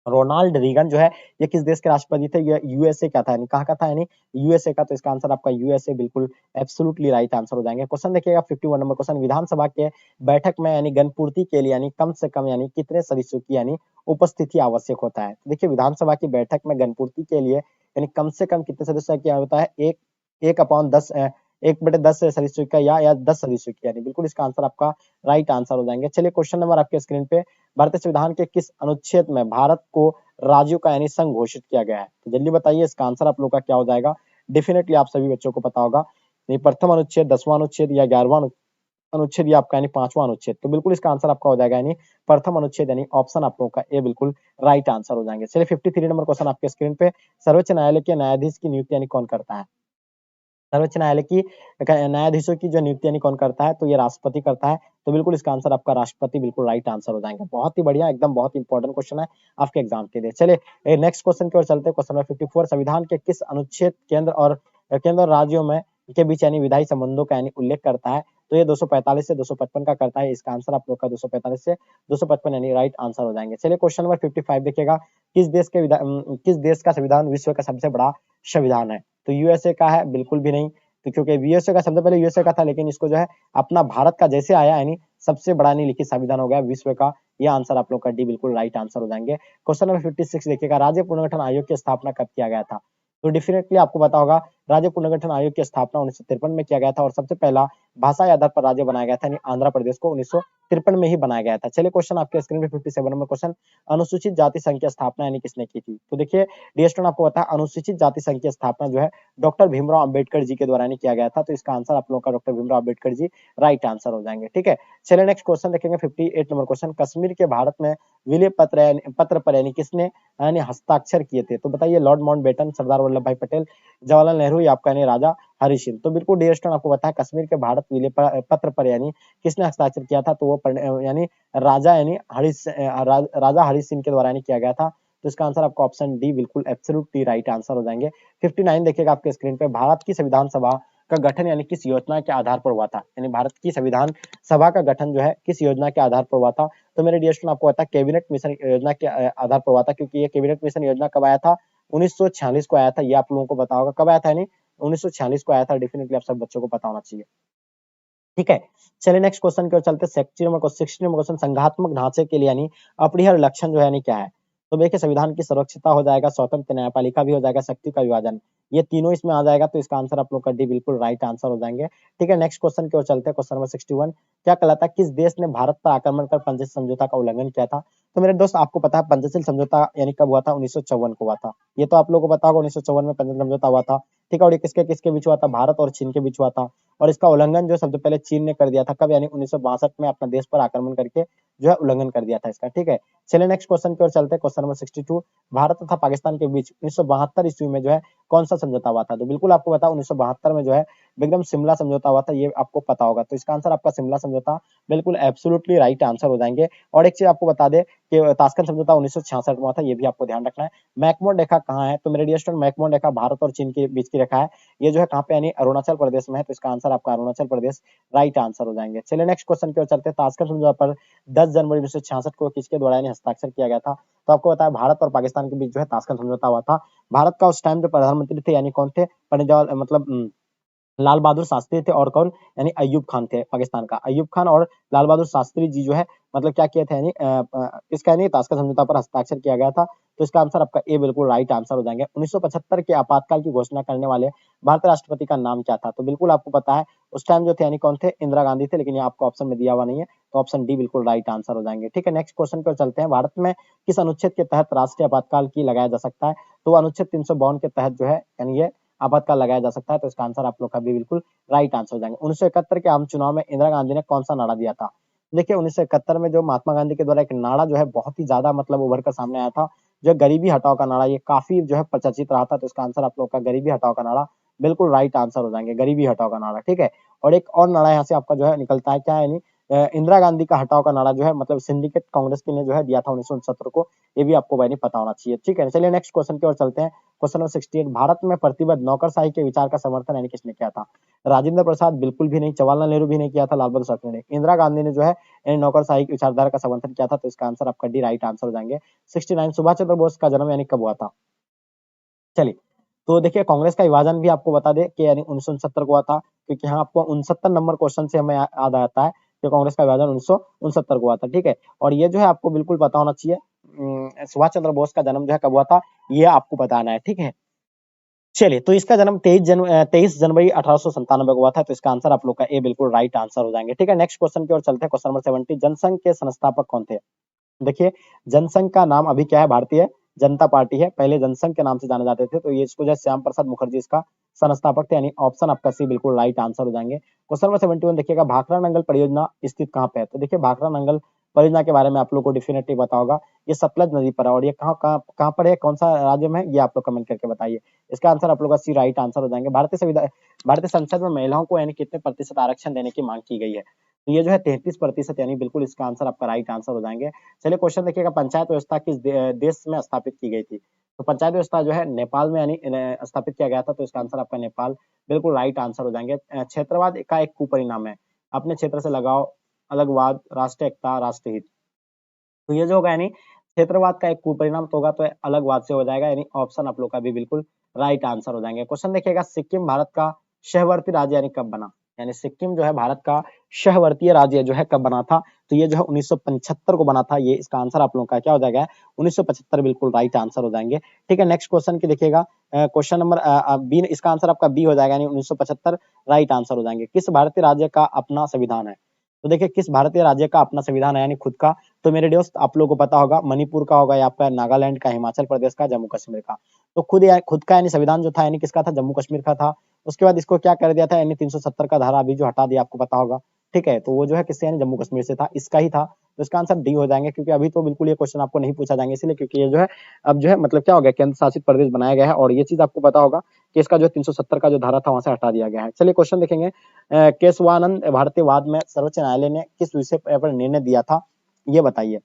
रोनाल्ड रीगन जो है ये किस देश के राष्ट्रपति थे? ये यूएसए का था, यानी कहाँ का था? यानी यूएसए का। तो इसका आंसर आपका यूएसए बिल्कुल एब्सोल्युटली राइट आंसर हो जाएंगे। क्वेश्चन देखिएगा 51 नंबर क्वेश्चन, विधानसभा के बैठक में यानी गणपूर्ति के लिए यानी कम से कम यानी कितने सदस्यों की यानी उपस्थिति आवश्यक होता है? तो देखिए विधानसभा की बैठक में गणपूर्ति के लिए यानी कम से कम कितने सदस्यों की होता है? एक 1/10 1/10 सदस्यों का या 10 सदस्यों की, यानी बिल्कुल इसका आंसर आपका राइट आंसर हो जाएंगे। चलिए क्वेश्चन नंबर आपके स्क्रीन पे, भारतीय संविधान के किस अनुच्छेद में भारत को राज्यों का यानी संघ घोषित किया गया है? तो जल्दी बताइए इसका आंसर आप लोग का क्या हो जाएगा? डेफिनेटली आप सभी बच्चों को पता होगा, ये प्रथम अनुच्छेद, 10वां अनुच्छेद या 11वां अनुच्छेद या आपका यानी 5वां अनुच्छेद। तो बिल्कुल इसका आंसर आपका हो जाएगा यानी प्रथम अनुच्छेद, यानी ऑप्शन आप लोगों का ए बिल्कुल राइट आंसर हो जाएंगे। चलिए 53 नंबर क्वेश्चन आपके स्क्रीन पे, सर्वोच्च न्यायालय के न्यायाधीश की नियुक्ति यानी कौन करता है? सर्वोच्च न्यायालय की न्यायाधीशों की जो नियुक्ति यानी कौन करता है? तो ये राष्ट्रपति करता है। तो बिल्कुल इसका आंसर आपका राष्ट्रपति बिल्कुल राइट आंसर हो जाएंगे। बहुत ही बढ़िया, एकदम बहुत इंपॉर्टेंट क्वेश्चन है आपके एग्जाम के लिए। चलिए नेक्स्ट क्वेश्चन की ओर चलते हैं। क्वेश्चन नंबर 54, संविधान के किस अनुच्छेद केंद्र और राज्यों में के बीच यानी विधायी संबंधों का यानी उल्लेख करता है? तो ये 245 से 255 का करता है। इसका आंसर आप लोग का 245 से 255 यानी राइट आंसर हो जाएंगे। चलिए क्वेश्चन नंबर 55 देखिएगा, किस देश का संविधान विश्व का सबसे बड़ा संविधान है? तो यूएसए का है? बिल्कुल भी नहीं। तो क्योंकि यूएसए का सबसे पहले यूएसए का था, लेकिन इसको जो है अपना भारत का जैसे आया यानी सबसे बड़ा नहीं लिखित संविधान हो गया विश्व का। यह आंसर आप लोग का डी बिल्कुल राइट आंसर हो जाएंगे। क्वेश्चन नंबर 56 देखिएगा, राज्य पुनर्गठन आयोग की स्थापना कब किया गया था? तो डेफिनेटली आपको पता होगा, राज्य पुनर्गठन आयोग की स्थापना 1953 में किया गया था और सबसे पहला भाषा के आधार पर राज्य बनाया गया था, यानी आंध्र प्रदेश को 1953 में ही बनाया गया था। चलिए क्वेश्चन आपके स्क्रीन पे 57 नंबर क्वेश्चन, अनुसूचित जाति संघ की स्थापना यानी किसने की थी? तो देखिए डियर स्टूडेंट, आपको पता है अनुसूचित जाति संघ की स्थापना जो है डॉक्टर भीमराव अंबेडकर जी के द्वारा नहीं किया गया था। तो इसका आंसर आप लोगों का doctor Bhimrao Ambedkar ji right answer हो जाएंगे। ठीक है, चलिए नेक्स्ट क्वेश्चन देखेंगे 58 नंबर क्वेश्चन, कश्मीर के भारत में विलय पत्र पर यानी किसने यानी हस्ताक्षर किए थे? तो बताइए लॉर्ड माउंटबेटन, सरदार वल्लभ भाई पटेल, जवाहरलाल नेहरू या आपका यानी राजा हरि सिंह। तो बिल्कुल डियर स्टूडेंट, आपको पता है कश्मीर के भारत विलय पत्र पर यानी किसने हस्ताक्षर किया था? तो वो यानी राजा यानी राजा हरि सिंह के द्वारा यानी किया गया था। तो इसका आंसर आपका ऑप्शन डी बिल्कुल एब्सोल्युटली राइट आंसर हो जाएंगे। 59 देखिएगा आपके स्क्रीन पे, भारत की संविधान सभा का गठन यानी किस योजना के आधार पर हुआ था? यानी भारत की संविधान सभा का गठन जो है किस योजना के आधार पर हुआ था? तो मेरे डियर स्टूडेंट, आपको पता है कैबिनेट मिशन योजना के आधार पर हुआ था, क्योंकि ये कैबिनेट मिशन योजना कब आया था? 1946 को आया था। ये आप लोगों को पता होगा कब आया था, यानी 1946 को आया था। डेफिनेटली आप सब बच्चों को पता होना चाहिए। ठीक है, चलिए नेक्स्ट क्वेश्चन की ओर चलते हैं। 60 नंबर क्वेश्चन, संघात्मक ढांचे के लिए यानी अपरिहार्य लक्षण जो है यानी क्या है? तो देखिए संविधान की सुरक्षितता हो जाएगा, स्वतंत्र न्यायपालिका भी हो जाएगा, शक्ति का विभाजन, ये तीनों इसमें आ जाएगा। तो इसका आंसर आप लोग का डी बिल्कुल राइट आंसर हो जाएंगे। ठीक है, नेक्स्ट क्वेश्चन की ओर चलते हैं। क्वेश्चन नंबर 61, क्या कहलाता है किस देश ने भारत पर आक्रमण कर पंचशील समझौता का उल्लंघन किया था? तो मेरे दोस्त आपको पता है पंचशील समझौता यानी कब हुआ था? 1954 को हुआ था। ये तो आप लोगों को पता होगा 1954 में पंचशील समझौता हुआ था। ठीक है, और ये किसके किसके बीच हुआ था? भारत और चीन के बीच हुआ था। और इसका उल्लंघन जो सबसे पहले चीन ने कर दिया था, कब? यानी 1962 में अपना देश पर आक्रमण करके जो है उल्लंघन कर दिया था इसका। ठीक है, चलिए नेक्स्ट क्वेश्चन की ओर चलते हैं। क्वेश्चन नंबर 62, भारत तथा पाकिस्तान के बीच 1972 ईस्वी में जो है कौन सा समझौता हुआ था? तो बिल्कुल आपको पता है 1972 में जो है एकदम शिमला समझौता हुआ था, ये आपको पता होगा। तो इसका आंसर आपका शिमला समझौता बिल्कुल एब्सोल्युटली राइट आंसर हो जाएंगे। और एक चीज आपको बता दे कि ताशकंद समझौता 1966 में हुआ था, ये भी आपको ध्यान रखना है। मैकमोहन रेखा कहाँ है? तो मेरे डियर स्टूडेंट, मैकमोहन रेखा भारत और चीन के बीच की रेखा है। ये जो है कहाँ पे? यानी अरुणाचल प्रदेश में है। तो इसका आंसर आपका अरुणाचल प्रदेश राइट आंसर हो जाएंगे। चलिए नेक्स्ट क्वेश्चन की ओर चलते हैं। ताशकंद समझौता पर 10 जनवरी 1966 को किसके द्वारा यानी हस्ताक्षर किया गया था? तो आपको पता है भारत और पाकिस्तान के बीच जो है ताशकंद समझौता हुआ था। भारत का उस टाइम जो प्रधानमंत्री थे यानी कौन थे? पंडित जवाहर मतलब लाल बहादुर शास्त्री थे और कौन, यानी अय्यूब खान थे पाकिस्तान का। अय्यूब खान और लाल बहादुर शास्त्री जी जो है मतलब क्या किए थे, यानी इसका यानी ताशकंद समझौता पर हस्ताक्षर किया गया था। तो इसका आंसर आपका ए बिल्कुल राइट आंसर हो जाएंगे। 1975 के आपातकाल की घोषणा करने वाले भारतीय राष्ट्रपति का नाम क्या था? तो बिल्कुल आपको पता है उस टाइम जो थे यानी कौन थे, इंदिरा गांधी थे, लेकिन ये आपको ऑप्शन में दिया हुआ नहीं है, तो ऑप्शन डी बिल्कुल राइट आंसर हो जाएंगे। ठीक है, नेक्स्ट क्वेश्चन पर चलते हैं। भारत में किस अनुच्छेद के तहत राष्ट्रीय आपातकाल की लगाया जा सकता है? तो अनुच्छेद 352 के तहत जो है यानी ये आपातकाल लगाया जा सकता है। तो इसका आंसर आप लोग का भी बिल्कुल राइट आंसर हो जाएंगे। 1971 के आम चुनाव में इंदिरा गांधी ने कौन सा नारा दिया था? देखिए 1971 में जो महात्मा गांधी के द्वारा एक नारा जो है बहुत ही ज्यादा मतलब उभर कर सामने आया था, जो गरीबी हटाओ का नारा, ये काफी जो है प्रचर्चित रहा था। तो इसका आंसर आप लोग का गरीबी हटाओ का नारा बिल्कुल राइट आंसर हो जाएंगे, गरीबी हटाओ का नारा। ठीक है, और एक और नारा यहाँ से आपका जो है निकलता है, क्या है, यानी इंदिरा गांधी का हटाओ का नारा जो है मतलब सिंडिकेट कांग्रेस की ने जो है दिया था 1969 को। ये भी आपको भाई नहीं पता होना चाहिए। ठीक है, चलिए नेक्स्ट क्वेश्चन की ओर चलते हैं। क्वेश्चन नंबर 68, भारत में प्रतिबद्ध नौकरशाही के विचार का समर्थन यानी किसने किया था? राजेंद्र प्रसाद बिल्कुल भी नहीं, जवाहरलाल नेहरू भी नहीं किया था, लाल बहादुर शास्त्री ने, इंदिरा गांधी ने जो है नौकरशाही की विचारधारा का समर्थन किया था। तो इसका आंसर आपका डी राइट आंसर हो जाएंगे। 69, सुभाष चंद्र बोस का जन्म यानी कब हुआ था? चलिए, तो देखिए कांग्रेस का विभाजन भी आपको बता दें कि यानी 1969 को हुआ था, क्योंकि यहाँ आपको 69 नंबर क्वेश्चन से हमें याद आता है कि कांग्रेस का विभाजन 1969 को हुआ था। ठीक है, और ये जो है आपको बिल्कुल पता होना चाहिए सुभाष चंद्र बोस का जन्म जो है कब हुआ था, ये आपको बताना है। ठीक है, चलिए, तो इसका जन्म 23 जनवरी 1897 को हुआ था। तो इसका आंसर आप लोग का ए बिल्कुल राइट आंसर हो जाएंगे। ठीक है, नेक्स्ट क्वेश्चन की ओर चलते हैं। क्वेश्चन नंबर 70, जनसंघ के संस्थापक कौन थे? देखिए जनसंघ का नाम अभी क्या है, भारतीय जनता पार्टी है, पहले जनसंघ के नाम से जाने जाते थे। तो ये इसको जो है श्याम प्रसाद मुखर्जी इसका संस्थापक थे, यानी ऑप्शन आपका सी बिल्कुल राइट आंसर हो जाएंगे। क्वेश्चन नंबर 71 देखिएगा, भाखड़ा नंगल परियोजना स्थित कहाँ पे है? तो देखिए भाखड़ा नंगल परियोजना के बारे में आप लोग को डेफिनेटली पता होगा, ये सतलज नदी पर है, और ये कहाँ कहाँ कहाँ पर है, कौन सा राज्य में है, ये आप लोग कमेंट करके बताइए। इसका आंसर आप लोग का सी राइट आंसर हो जाएंगे। भारतीय संसद में महिलाओं को यानी कितने प्रतिशत आरक्षण देने की मांग की गई है? तो ये जो है 33%, यानी बिल्कुल इसका आंसर आपका राइट आंसर हो जाएंगे। चलिए क्वेश्चन देखिएगा, पंचायत व्यवस्था किस देश में स्थापित की गई थी? तो पंचायत व्यवस्था जो है नेपाल में यानी स्थापित किया गया था। तो इसका आंसर आपका नेपाल बिल्कुल राइट आंसर हो जाएंगे। क्षेत्रवाद का एक कुपरिणाम है, अपने क्षेत्र से लगाव, अलगवाद, राष्ट्रीय एकता, राष्ट्रहित। तो ये जो होगा यानी क्षेत्रवाद का एक कुपरिणाम तो होगा, तो अलगवाद से हो जाएगा, यानी ऑप्शन आप लोग का भी बिल्कुल राइट आंसर हो जाएंगे। क्वेश्चन देखिएगा, सिक्किम भारत का सहवर्ती राज्य यानी कब बना? यानी सिक्किम जो है भारत का सहवर्तीय राज्य जो है कब बना था? तो ये जो है 1975 को बना था। ये इसका आंसर आप लोगों का क्या हो जाएगा, 1975 बिल्कुल राइट आंसर हो जाएंगे। ठीक है, नेक्स्ट क्वेश्चन की देखिएगा, क्वेश्चन नंबर बी, इसका आंसर आपका बी हो जाएगा, यानी 1975 राइट आंसर हो जाएंगे। किस भारतीय राज्य का अपना संविधान है? तो देखिए किस भारतीय राज्य का अपना संविधान है यानी खुद का? तो मेरे दोस्त आप लोगों को पता होगा, मणिपुर का होगा, या फिर नागालैंड का, हिमाचल प्रदेश का, जम्मू कश्मीर का। तो खुद का यानी संविधान जो था यानी किसका था, जम्मू कश्मीर का था। उसके बाद इसको क्या कर दिया था, यानी 370 का धारा अभी जो हटा दिया, आपको पता होगा। ठीक है, तो वो जो है किससे, यानी जम्मू कश्मीर से था, इसका ही था। तो इसका आंसर डी हो जाएंगे, क्योंकि अभी तो बिल्कुल ये क्वेश्चन आपको नहीं पूछा जाएंगे, इसलिए क्योंकि ये जो है अब जो है मतलब क्या हो गया, केंद्र शासित प्रदेश बनाया गया है, और ये चीज आपको पता होगा कि इसका जो 370 का जो धारा था वहां से हटा दिया गया है। चलिए क्वेश्चन देखेंगे, केशवानंद भारतीयवाद में सर्वोच्च न्यायालय ने किस विषय पर निर्णय दिया था, ये बताइए।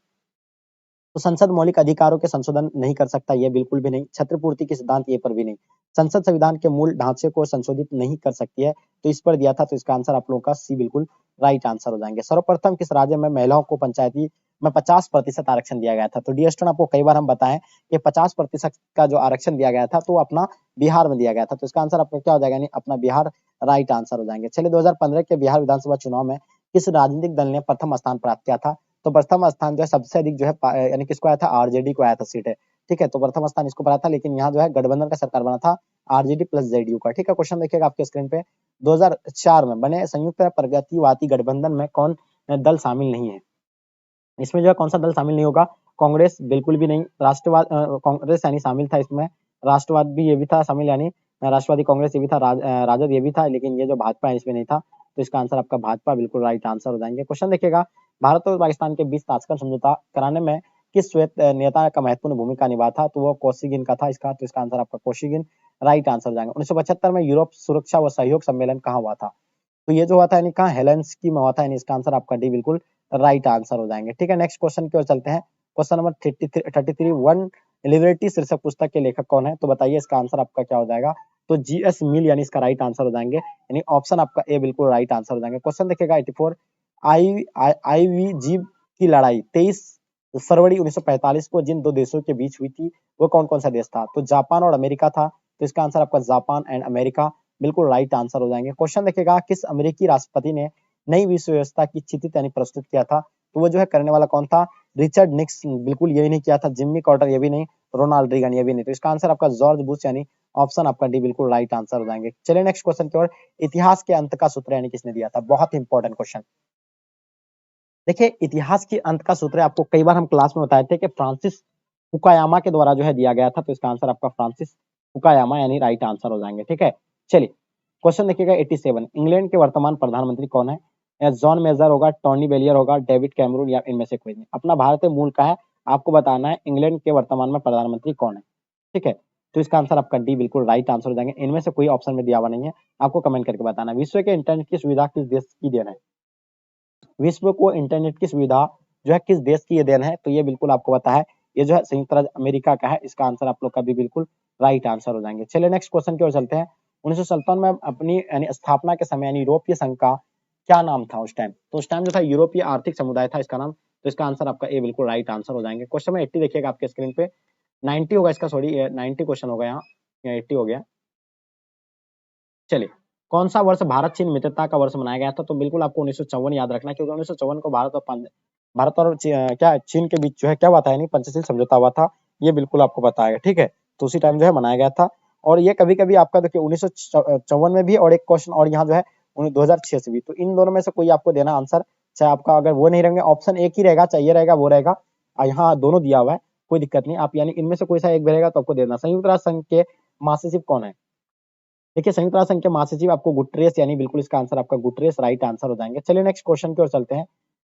तो संसद मौलिक अधिकारों के संशोधन नहीं कर सकता, ये बिल्कुल भी नहीं। छत्रपूर्ति के सिद्धांत, ये पर भी नहीं। संसद संविधान के मूल ढांचे को संशोधित नहीं कर सकती है, तो इस पर दिया था। तो इसका आंसर आप लोगों का सी बिल्कुल राइट आंसर हो जाएंगे। सर्वप्रथम किस राज्य में महिलाओं को पंचायती में 50% आरक्षण दिया गया था? तो डी स्टोन आपको कई बार हम बताएं कि 50% का जो आरक्षण दिया गया था तो अपना बिहार में दिया गया था। तो इसका आंसर आपका क्या हो जाएगा, यानी अपना बिहार राइट आंसर हो जाएंगे। चलिए 2015 के बिहार विधानसभा चुनाव में किस राजनीतिक दल ने प्रथम स्थान प्राप्त किया था? तो प्रथम स्थान जो है सबसे अधिक जो है यानी किसको आया था, आरजेडी को आया था सीट है। ठीक है, तो प्रथम स्थान इसको पड़ा था, लेकिन यहाँ जो है गठबंधन का सरकार बना था, आरजेडी प्लस जेडीयू का। ठीक है, क्वेश्चन देखिएगा आपके स्क्रीन पे, 2004 में बने संयुक्त प्रगतिवादी गठबंधन में कौन दल शामिल नहीं है? इसमें जो है कौन सा दल शामिल नहीं होगा, कांग्रेस बिल्कुल भी नहीं, राष्ट्रवाद कांग्रेस यानी शामिल था इसमें, राष्ट्रवाद भी ये भी था शामिल, यानी राष्ट्रवादी कांग्रेस ये भी था, राजद ये भी था, लेकिन ये जो भाजपा है इसमें नहीं था। तो इसका आंसर आपका भाजपा बिल्कुल राइट आंसर हो जाएंगे। क्वेश्चन देखिएगा, भारत और पाकिस्तान के बीच ताशकंद समझौता कराने में किस श्वेत नेता का महत्वपूर्ण भूमिका निभा था? तो वो कोशिगिन का था इसका। तो इसका आंसर आपका कोशिगिन राइट आंसर हो जाएंगे। 1975 में यूरोप सुरक्षा व सहयोग सम्मेलन कहाँ हुआ था? तो ये जो हुआ था यानी कहाँ, हेलेंसिकी में हुआ था, यानी इसका आंसर आपका डी बिल्कुल राइट आंसर हो जाएंगे। ठीक है, नेक्स्ट क्वेश्चन की ओर चलते हैं। क्वेश्चन नंबर 33, वन लिबर्टी शीर्षक पुस्तक के लेखक कौन है? तो बताइए इसका आंसर आपका क्या हो जाएगा। तो जीएस मिल यानी इसका राइट आंसर हो जाएंगे, यानी ऑप्शन आपका ए बिल्कुल राइट आंसर हो जाएंगे। क्वेश्चन देखिएगा 84, आईवीजी की लड़ाई 23 फरवरी 1945 को जिन दो देशों के बीच हुई थी वो कौन कौन सा देश था? तो जापान और अमेरिका था। तो इसका आंसर आपका जापान एंड अमेरिका। बिल्कुल राइट आंसर हो जाएंगे। क्वेश्चन देखिएगा, किस अमेरिकी राष्ट्रपति ने नई विश्व व्यवस्था की चित्रित यानी प्रस्तुत किया था? तो वो जो है करने वाला कौन था? रिचर्ड निक्सन, बिल्कुल ये भी नहीं किया था। जिम्मी कार्टर ये भी नहीं, रोनाल्ड रीगन ये भी नहीं। तो इसका आंसर आपका जॉर्ज बुश यानी ऑप्शन आपका डी बिल्कुल राइट आंसर हो जाएंगे। चलिए नेक्स्ट क्वेश्चन की ओर। इतिहास के अंत का सूत्र यानी किसने दिया था? बहुत इंपॉर्टेंट क्वेश्चन। देखिए इतिहास के अंत का सूत्र आपको कई बार हम क्लास में बताए थे कि फ्रांसिस फुकायामा के द्वारा जो है दिया गया था। तो इसका आंसर आपका फ्रांसिस फुकायामा यानी राइट आंसर हो जाएंगे। ठीक है, चलिए क्वेश्चन देखिएगा 87। इंग्लैंड के वर्तमान प्रधानमंत्री कौन है? या जॉन मेजर होगा, टोनी बेलियर होगा, डेविड कैमरून या इनमें से कोई नहीं। अपना भारतीय मूल का है, आपको बताना है इंग्लैंड के वर्तमान में प्रधानमंत्री कौन है। ठीक है, तो इसका आंसर आपका डी बिल्कुल राइट आंसर हो जाएंगे। इनमें से कोई ऑप्शन में दिया हुआ नहीं है, आपको कमेंट करके बताना है। विश्व के इंटरनेट की सुविधा किस देश की देन है? विश्व को इंटरनेट की सुविधा जो है किस देश की ये देन है? तो ये बिल्कुल आपको पता है, ये जो है संयुक्त राज्य अमेरिका का है। इसका आंसर आप लोग का भी बिल्कुल राइट आंसर हो जाएंगे। चलिए नेक्स्ट क्वेश्चन की ओर चलते हैं। 1957 में अपनी यानी स्थापना के समय यानी यूरोपीय संघ का क्या नाम था उस टाइम? तो उस टाइम जो था यूरोपीय आर्थिक समुदाय था इसका नाम। तो इसका आंसर आपका ए बिल्कुल राइट आंसर हो जाएंगे। क्वेश्चन में 80 देखिएगा आपके स्क्रीन पे, 90 होगा इसका, सॉरी 90 क्वेश्चन होगा यहाँ, 80 हो गया। चलिए, कौन सा वर्ष भारत चीन मित्रता का वर्ष मनाया गया था? तो बिल्कुल आपको 1954 याद रखना, क्योंकि 1954 को भारत और क्या चीन के बीच जो है क्या हुआ था यानी पंचशील समझौता हुआ था। ये बिल्कुल आपको बताएगा। ठीक है, तो उसी टाइम जो है मनाया गया था। और ये कभी कभी आपका देखिए 1954 में भी, और एक क्वेश्चन और यहाँ जो है 2006 से भी। तो इन दोनों में से कोई आपको देना आंसर, चाहे आपका अगर वो नहीं रहेंगे, ऑप्शन एक ही रहेगा, चाहे ये रहेगा वो रहेगा, यहाँ दोनों दिया हुआ है, कोई दिक्कत नहीं। आप यानी इनमें से कोई सा एक भी रहेगा तो आपको देना। संयुक्त राष्ट्र संघ के महासचिव कौन है? देखिए संयुक्त राष्ट्र संघ के महासचिव आपको गुटरेस यानी बिल्कुल इसका आंसर आपका गुटरेस राइट आंसर हो जाएंगे। चलिए नेक्स्ट क्वेश्चन की ओर चलते हैं।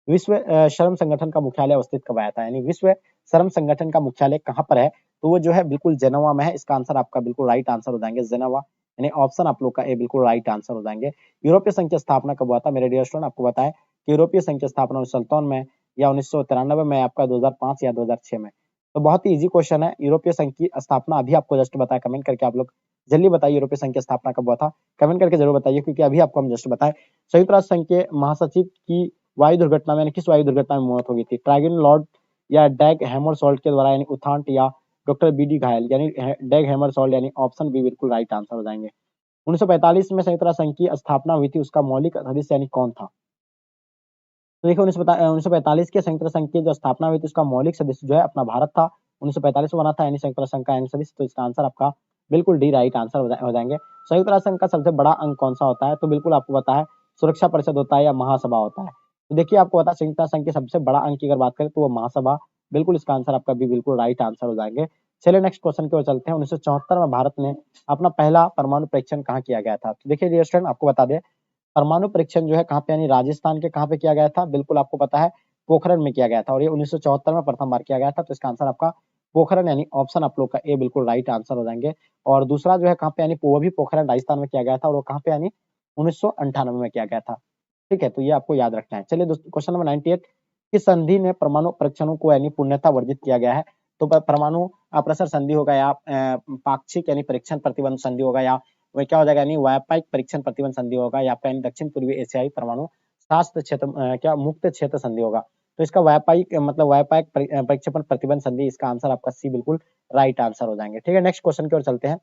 विश्व श्रम संगठन का मुख्यालय अवस्थित कब आया था? यानी विश्व श्रम संगठन का मुख्यालय कहाँ पर है? तो वो जो है बिल्कुल जेनेवा में है। इसका आंसर आपका बिल्कुल राइट आंसर हो जाएंगे, जेनेवा यानी ऑप्शन आप लोग का ए बिल्कुल राइट आंसर हो जाएंगे। यूरोपीय संघ की स्थापना कब हुआ था? मेरे डियर स्टूडेंट आपको बताएं कि यूरोपीय संघ की स्थापना 1957 में या 1993 में, आपका 2005 या 2006 में। तो बहुत ही इजी क्वेश्चन है। यूरोपीय संघ की स्थापना अभी आपको जस्ट बताया, कमेंट करके आप लोग जल्दी बताइए यूरोपीय संघ की स्थापना कब हुआ था? कमेंट करके जरूर बताइए, क्योंकि अभी आपको हम जस्ट बताएं। संयुक्त राष्ट्र संघ के महासचिव की वायु दुर्घटना में किस वायु दुर्घटना में मौत हो गई थी? ट्राइगन लॉर्ड या डैग हैमरसॉल्ट के द्वारा यानी उथांट, या डॉक्टर बी.डी. घायल यानी डैग हैमरसॉल्ट यानी ऑप्शन बी बिल्कुल राइट आंसर हो जाएंगे। 1945 में संयुक्त राष्ट्र संघ की स्थापना हुई थी, उसका मौलिक सदस्य यानी कौन था? तो देखिए 1945 के संयुक्त राष्ट्र संघ की जो स्थापना हुई थी उसका मौलिक सदस्य जो है अपना भारत था। 1945 में बना था यानी संयुक्त राष्ट्र संघ का यानी सदस्य। तो इसका आंसर आपका बिल्कुल डी राइट आंसर हो जाएंगे। संयुक्त राष्ट्र संघ का सबसे बड़ा अंग कौन सा होता है? तो बिल्कुल आपको पता है सुरक्षा परिषद होता है या महासभा होता है। तो देखिए आपको पता है संयुक्त राष्ट्र संघ के सबसे बड़ा अंग की अगर बात करें तो वो महासभा, बिल्कुल इसका आंसर आपका भी बिल्कुल राइट आंसर हो जाएंगे। चलिए नेक्स्ट क्वेश्चन की ओर चलते हैं। 1974 में भारत ने अपना पहला परमाणु परीक्षण कहाँ किया गया था? तो देखिए डियर स्टूडेंट आपको बता दें, परमाणु परीक्षण जो है कहाँ पे यानी राजस्थान के कहाँ पे किया गया था? बिल्कुल आपको पता है पोखरण में किया गया था, और ये 1974 में प्रथम बार किया गया था। तो इसका आंसर आपका पोखरण यानी ऑप्शन आप लोग का ए बिल्कुल राइट आंसर हो जाएंगे। और दूसरा जो है कहाँ पे यानी वो भी पोखरण राजस्थान में किया गया था, और वो कहाँ पे यानी 1998 में किया गया था। ठीक है, तो ये आपको याद रखना है। चलिए क्वेश्चन नंबर 98, किस संधि ने परमाणु परीक्षणों को यानी पूर्णतः वर्जित किया गया है? तो परमाणु अप्रसर संधि होगा, या पाक्षिक यानी परीक्षण प्रतिबंध संधि होगा, या वह क्या हो जाएगा यानी व्यापारिक परीक्षण प्रतिबंध संधि होगा, या आपका दक्षिण पूर्वी एशियाई परमाणु शास्त्र क्षेत्र क्या मुक्त क्षेत्र संधि होगा। तो इसका व्यापारिक मतलब व्यापारिक प्रक्षेपण प्रतिबंध संधि, इसका आंसर आपका सी बिल्कुल राइट आंसर हो जाएंगे। ठीक है, नेक्स्ट क्वेश्चन की ओर चलते हैं।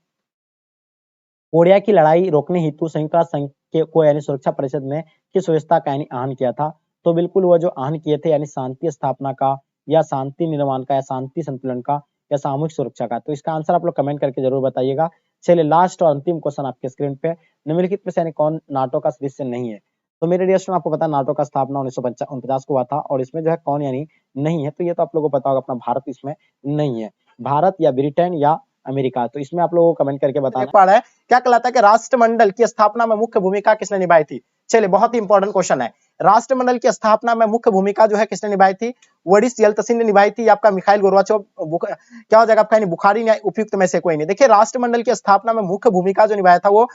कोरिया की लड़ाई रोकने हेतु संयुक्त राष्ट्र संघ को यानी सुरक्षा परिषद ने किस व्यवस्था का यानी आहन किया था? तो बिल्कुल वो जो आहन किए थे यानी शांति स्थापना का, या शांति निर्माण का, या शांति संतुलन का, या सामूहिक सुरक्षा का। तो इसका आंसर आप लोग कमेंट करके जरूर बताइएगा। चलिए लास्ट और अंतिम क्वेश्चन आपके स्क्रीन पे, निम्नलिखित में से यानी कौन नाटो का सदस्य नहीं है? तो मेरे डियर स्टूडेंट आपको पता है नाटो का स्थापना 1949 को हुआ था, और इसमें जो है कौन यानी नहीं है? तो ये तो आप लोगों को पता होगा, अपना भारत इसमें नहीं है। भारत या ब्रिटेन या अमेरिका, तो इसमें आप लोगों को कमेंट करके बताना। पढ़ है क्या कहलाता है कि राष्ट्रमंडल की स्थापना में मुख्य भूमिका किसने निभाई थी? चलिए बहुत ही इंपॉर्टेंट क्वेश्चन है। राष्ट्रमंडल की स्थापना में मुख्य भूमिका जो है किसने निभाई थी? बोरिस येल्त्सिन ने निभाई थी, या आपका मिखाइल गोर्बाचोव, क्या हो जाएगा आपका यानी बुखारी ने, उपयुक्त में से कोई नहीं। देखिए राष्ट्रमंडल की स्थापना में मुख्य भूमिका जो निभाया था वो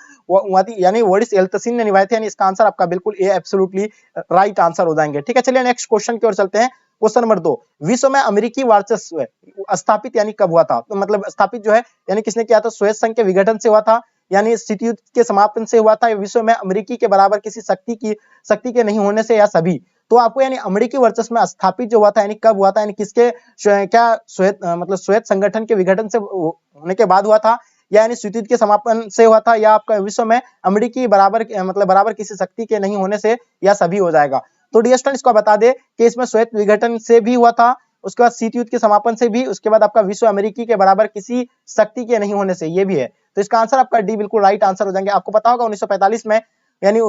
यानी बोरिस येल्त्सिन ने निभाई थी, यानी इसका आंसर आपका बिल्कुल ए एब्सोल्युटली राइट आंसर हो जाएंगे। ठीक है, चलिए नेक्स्ट क्वेश्चन की ओर चलते हैं। क्वेश्चन नंबर 2, विश्व में अमेरिकी वर्चस्व स्थापित यानी कब हुआ था? तो मतलब स्थापित जो है यानी किसने किया था? सोवियत संघ के विघटन से हुआ था, यानी शीत युद्ध के समापन से हुआ था, विश्व में अमेरिकी के बराबर किसी शक्ति के नहीं होने से, या सभी? तो आपको यानी अमेरिकी वर्चस्व में स्थापित जो हुआ था यानी कब हुआ था, यानी किसके क्या सोवियत संगठन के विघटन से होने के बाद हुआ था, या यानी शीत युद्ध के समापन से हुआ था, या आपका विश्व में अमेरिकी बराबर मतलब बराबर किसी शक्ति के नहीं होने से, या सभी हो जाएगा। तो डियर स्टूडेंट इसको बता दे कि इसमें श्वेत विघटन से भी हुआ था, उसके बाद शीत युद्ध के समापन से भी, उसके बाद आपका विश्व अमेरिकी के बराबर किसी शक्ति के नहीं होने से, ये भी है। तो इसका आंसर आपका डी बिल्कुल राइट आंसर हो जाएंगे। आपको पता होगा 1945 में यानी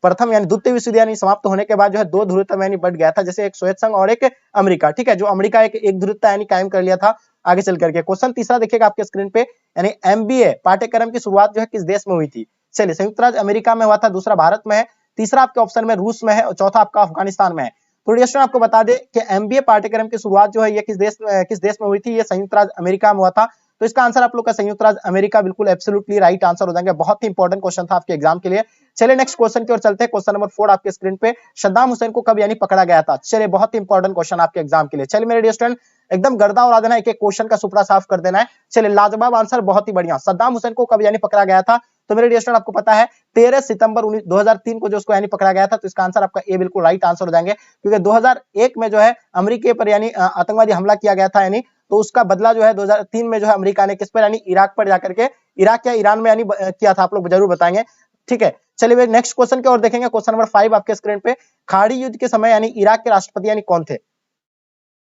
प्रथम यानी द्वितीय विश्व युद्ध यानी समाप्त होने के बाद जो है दो ध्रुवता यानी बढ़ गया था, जैसे एक सोवियत संघ और एक अमेरिका, ठीक है, जो अमेरिका एक ध्रुवता यानी कायम कर लिया था आगे चल करके। क्वेश्चन तीसरा देखिएगा आपके स्क्रीन पे, यानी एमबीए पाठ्यक्रम की शुरुआत जो है किस देश में हुई थी? चलिए, संयुक्त राज्य अमेरिका में हुआ था, दूसरा भारत में है, तीसरा आपके ऑप्शन में रूस में है और चौथा आपका अफगानिस्तान में है। तो डियर आपको बता दे कि एमबीए पाठ्यक्रम की शुरुआत जो है ये किस देश में हुई थी? ये संयुक्त राज्य अमेरिका में हुआ था। तो इसका आंसर आप लोग का संयुक्त राज्य अमेरिका बिल्कुल एब्सोल्युटली राइट आंसर हो जाएंगे। बहुत ही इंपॉर्टेंट क्वेश्चन था आपके एग्जाम के लिए। चलिए नेक्स्ट क्वेश्चन की ओर चलते हैं। क्वेश्चन नंबर 4 आपके स्क्रीन पे, सद्दाम हुसैन को कब यानी पकड़ा गया था? चलिए, बहुत ही इंपॉर्टेंट क्वेश्चन आपके एग्जाम के लिए। चलिए मेरे डियर स्टूडेंट, एकदम गर्दा उड़ा देना, एक एक क्वेश्चन का सुपड़ा साफ कर देना है। चलिए, लाजवाब आंसर, बहुत ही बढ़िया। सद्दाम हुसैन को कब यानी पकड़ा गया था? तो मेरे डियर स्टूडेंट आपको पता है 13 सितंबर 2003 को जो उसको यानी पकड़ा गया था। तो इसका आंसर आपका ए बिल्कुल राइट आंसर हो जाएंगे, क्योंकि 2001 में जो है अमेरिका पर यानी आतंकवादी हमला किया गया था, यानी तो उसका बदला जो है 2003 में जो है अमेरिका ने किस पर यानी इराक पर जाकर के, इराक या ईरान में यानी किया था। आप लोग जरूर बताएंगे, ठीक है। चलिए नेक्स्ट क्वेश्चन की ओर देखेंगे। क्वेश्चन नंबर 5 आपके स्क्रीन पे, खाड़ी युद्ध के समय यानी इराक के राष्ट्रपति यानी कौन थे?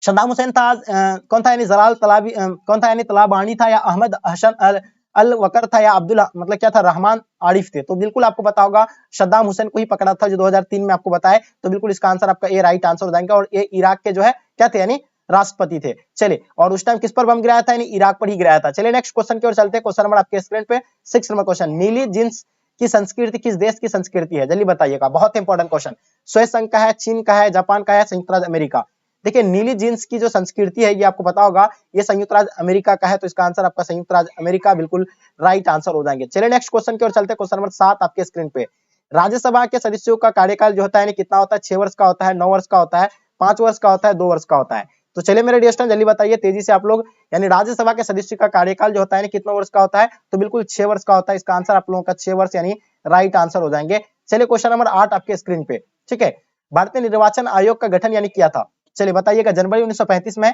सद्दाम हुसैन था, कौन था यानी जलाल तलाबी, कौन था यानी तलाबानी था, या अहमद हसन अल वकर था, या अब्दुल्ला मतलब क्या था, रहमान आरिफ थे? तो बिल्कुल आपको पता होगा सद्दाम हुसैन को ही पकड़ा था, जो 2003 में आपको बताया। तो बिल्कुल इसका आंसर आपका ए राइट आंसर हो जाएगा, और ये इराक के जो है क्या थे यानी राष्ट्रपति थे। चलिए, और उस टाइम किस पर बम गिराया था? यानी इराक पर ही गिराया था। चलिए नेक्स्ट क्वेश्चन की ओर चलते हैं। क्वेश्चन नंबर आपके स्क्रीन पे 6 नंबर क्वेश्चन, नीली जींस की संस्कृति किस देश की संस्कृति है? जल्दी बताइएगा, बहुत इंपॉर्टेंट क्वेश्चन। स्वेत संघ का है, चीन का है, जापान का है, संयुक्त राज्य अमेरिका? देखिए, नीली जींस की जो संस्कृति है ये आपको पता होगा ये संयुक्त राज्य अमेरिका का है। तो इसका आंसर आपका संयुक्त राज्य अमेरिका बिल्कुल राइट आंसर हो जाएंगे। चलिए नेक्स्ट क्वेश्चन की ओर चलते हैं। क्वेश्चन नंबर 7 आपके स्क्रीन पे, राज्यसभा के सदस्यों का कार्यकाल जो होता है कितना होता है? 6 वर्ष का होता है, 9 वर्ष का होता है, 5 वर्ष का होता है, 2 वर्ष का होता है? तो चलिए मेरे डियर स्टूडेंट, जल्दी बताइए तेजी से आप लोग, यानी राज्यसभा के सदस्य का कार्यकाल जो होता है कितना वर्ष का होता है? तो बिल्कुल 6 वर्ष का होता है। इसका आंसर आप लोगों का 6 वर्ष यानी राइट आंसर हो जाएंगे। चलिए क्वेश्चन नंबर 8 आपके स्क्रीन पे, ठीक है, भारतीय निर्वाचन आयोग का गठन यानी किया था? चलिए बताइएगा, जनवरी 1935 में,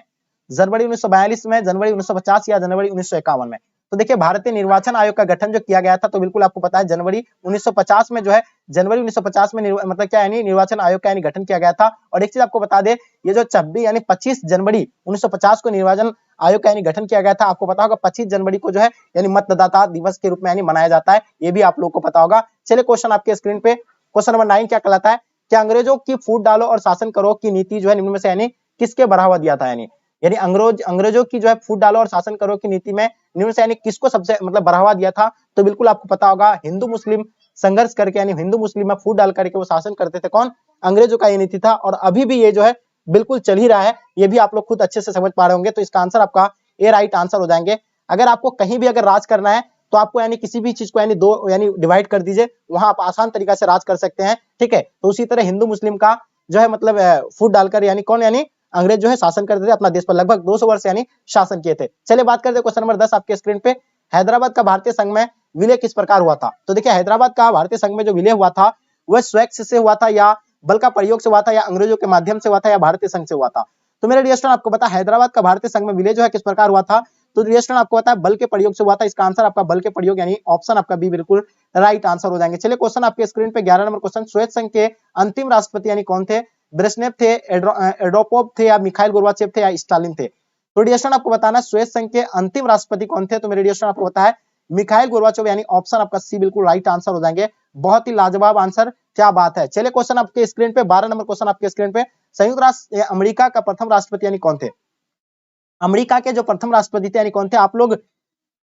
जनवरी 1942 में, जनवरी 1950 या जनवरी 1951 में? तो देखिए, भारतीय निर्वाचन आयोग का गठन जो किया गया था तो बिल्कुल आपको पता है जनवरी 1950 में जो है, जनवरी 1950 में मतलब क्या यानी निर्वाचन आयोग का यानी गठन किया गया था। और एक चीज आपको बता दे, ये जो 26 यानी 25 जनवरी 1950 को निर्वाचन आयोग का यानी गठन किया गया था। आपको पता होगा 25 जनवरी को जो है यानी मतदाता दिवस के रूप में यानी मनाया जाता है, ये भी आप लोगों को पता होगा। चलिए क्वेश्चन आपके स्क्रीन पे, क्वेश्चन नंबर 9 क्या कहलाता है? कि अंग्रेजों की फूट डालो और शासन करो की नीति जो है निम्न में से यानी किसके बढ़ावा दिया था? यानी अंग्रेजों की जो है फूट डालो और शासन करो की नीति में निम्न से यानी किसको सबसे मतलब बढ़ावा दिया था? तो बिल्कुल आपको पता होगा हिंदू मुस्लिम संघर्ष करके, यानी हिंदू मुस्लिम में फूट डाल करके वो शासन करते थे। कौन? अंग्रेजों का ये नीति था, और अभी भी ये जो है बिल्कुल चल ही रहा है। ये भी आप लोग खुद अच्छे से समझ पा रहे होंगे। तो इसका आंसर आपका ए राइट आंसर हो जाएंगे। अगर आपको कहीं भी अगर राज करना है तो आपको यानी किसी भी चीज को यानी दो यानी डिवाइड कर दीजिए, वहां आप आसान तरीका से राज कर सकते हैं, ठीक है। तो उसी तरह हिंदू मुस्लिम का जो है मतलब फूट डालकर यानी कौन यानी अंग्रेज जो है शासन करते थे अपना देश पर, लगभग 200 वर्ष यानी शासन किए थे। चलिए बात करते हैं क्वेश्चन नंबर 10 आपके स्क्रीन पे, हैदराबाद का भारतीय संघ में विलय किस प्रकार हुआ था? तो देखिए, हैदराबाद का भारतीय संघ में जो विलय हुआ था वह स्वैक्ष से हुआ था, या बल का प्रयोग से हुआ था, या अंग्रेजों के माध्यम से हुआ था, या भारतीय संघ से हुआ था? तो मेरे डियर स्टूडेंट आपको पता है हैदराबाद का भारतीय संघ में विलय जो है किस प्रकार हुआ था? तो डियर स्टूडेंट आपको पता है बल के प्रयोग से हुआ था। इसका आंसर आपका बल के प्रयोग यानी ऑप्शन आपका बी बिल्कुल राइट आंसर हो जाएंगे। चलिए क्वेश्चन आपके स्क्रीन पे 11 नंबर क्वेश्चन, श्वेत संघ के अंतिम राष्ट्रपति यानी कौन थे? ब्रेजनेव थे, एड्रोपोव थे, या मिखाइल गोर्बाचेव थे, या स्टालिन थे? तो डियर स्टूडेंट आपको बताना श्वेत संघ के अंतिम राष्ट्रपति कौन थे? तो मेरे डियर स्टूडेंट आपको पता है मिखाइल गोर्बाचेव, यानी ऑप्शन आपका सी बिल्कुल राइट आंसर हो जाएंगे। बहुत ही लाजवाब आंसर, क्या बात है। चलिए क्वेश्चन आपके स्क्रीन पे 12 नंबर क्वेश्चन आपके स्क्रीन पे, संयुक्त राष्ट्र अमेरिका का प्रथम राष्ट्रपति यानी कौन थे? अमेरिका के जो प्रथम राष्ट्रपति थे यानी कौन थे? आप लोग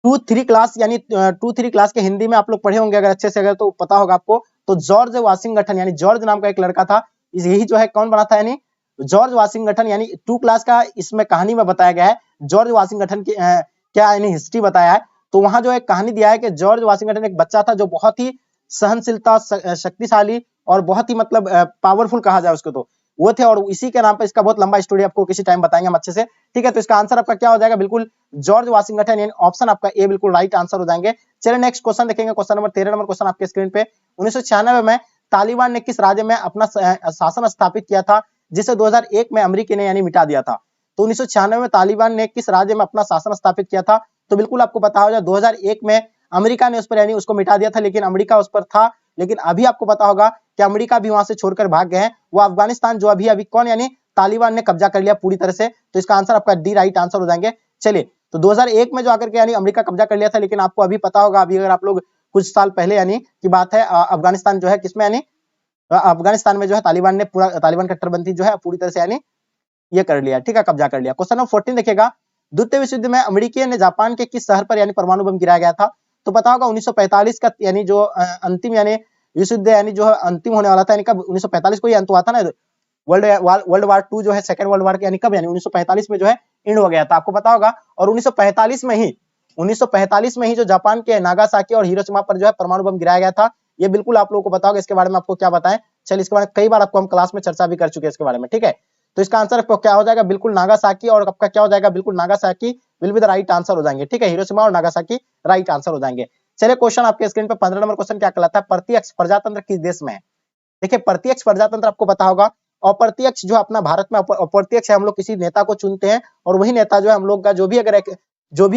2-3 क्लास यानी 2-3 क्लास के हिंदी में आप लोग पढ़े होंगे अगर अच्छे से, अगर तो पता होगा आपको। तो जॉर्ज वाशिंगटन यानी जॉर्ज नाम का एक लड़का था, यही जो है कौन बना था यानी जॉर्ज वाशिंगटन, यानी 2 क्लास का इसमें कहानी में बताया गया है जॉर्ज वाशिंगटन की क्या यानी हिस्ट्री बताया है। तो वहां जो एक कहानी दिया है कि जॉर्ज वाशिंगटन एक बच्चा था जो बहुत ही सहनशीलता, शक्तिशाली और बहुत ही मतलब पावरफुल कहा जाए उसको, तो वो थे। और इसी के नाम पर इसका बहुत लंबा स्टोरी आपको किसी टाइम बताएंगे हम अच्छे से, ठीक है। तो इसका आंसर आपका क्या हो जाएगा? बिल्कुल जॉर्ज वाशिंगटन, यानी ऑप्शन आपका ए बिल्कुल राइट आंसर हो जाएंगे। चलिए नेक्स्ट क्वेश्चन देखेंगे, क्वेश्चन नंबर 13 नंबर क्वेश्चन आपके स्क्रीन पे, 1996 में तालिबान ने किस राज्य में अपना शासन स्थापित किया था जिसे 2001 में अमेरिका ने यानी मिटा दिया था? तो 1996 में तालिबान ने किस राज्य में अपना शासन स्थापित किया था? तो बिल्कुल आपको पता होगा 2001 में अमेरिका ने उस पर यानी उसको मिटा दिया था, लेकिन अमेरिका उस पर था। लेकिन अभी आपको पता होगा कि अमेरिका भी वहां से छोड़कर भाग गए हैं। वो अफगानिस्तान जो अभी अभी कौन यानी तालिबान ने कब्जा कर लिया पूरी तरह से। तो इसका आंसर आपका डी राइट आंसर हो जाएंगे। चलिए, तो 2001 में जो आकर के यानी अमेरिका कब्जा कर लिया था, लेकिन आपको अभी पता होगा, अभी अगर आप लोग कुछ साल पहले यानी की बात है, अफगानिस्तान जो है किसमें यानी अफगानिस्तान में जो है तालिबान ने पूरा तालिबान कट्टरपंथी जो है पूरी तरह से यानी ये कर लिया, ठीक है, कब्जा कर लिया। क्वेश्चन नंबर 14 देखिएगा, द्वितीय विश्व युद्ध में अमेरिकी ने जापान के किस शहर पर यानी परमाणु बम गिराया गया था? तो पता होगा 1945 का यानी जो अंतिम यानी विश्व युद्ध यानी जो अंतिम होने वाला था, यानी कब 1945 को ही अंत हुआ था ना, वर्ल्ड वार 2 जो है, सेकंड वर्ल्ड वार यानी कब, यानी 1945 में जो है एंड हो गया था, आपको पता होगा। और 1945 में ही जो जापान के नागासाकी और हिरोशिमा पर जो है परमाणु बम गिराया गया था, ये बिल्कुल आप लोगों को पता होगा। इसके बारे में आपको क्या बताएं, चलिए इसके बारे में कई बार आपको हम क्लास में चर्चा भी कर चुके हैं इसके बारे में, ठीक है। तो इसका आंसर आपको क्या हो जाएगा, बिल्कुल नागासाकी, और आपका क्या हो जाएगा, बिल्कुल Nagasaki will be the right answer हो जाएंगे, ठीक है। हिरोशिमा और नागासाकी राइट आंसर हो जाएंगे। चलिए, क्वेश्चन आपके स्क्रीन पर 15 नंबर क्वेश्चन क्या कहलाता है, प्रत्यक्ष प्रजातंत्र किस देश में है? देखिए, प्रत्यक्ष प्रजातंत्र आपको पता होगा। अप्रत्यक्ष जो अपना भारत में अप्रत्यक्ष है, हम लोग किसी नेता को चुनते हैं और वही नेता जो है हम लोग का जो भी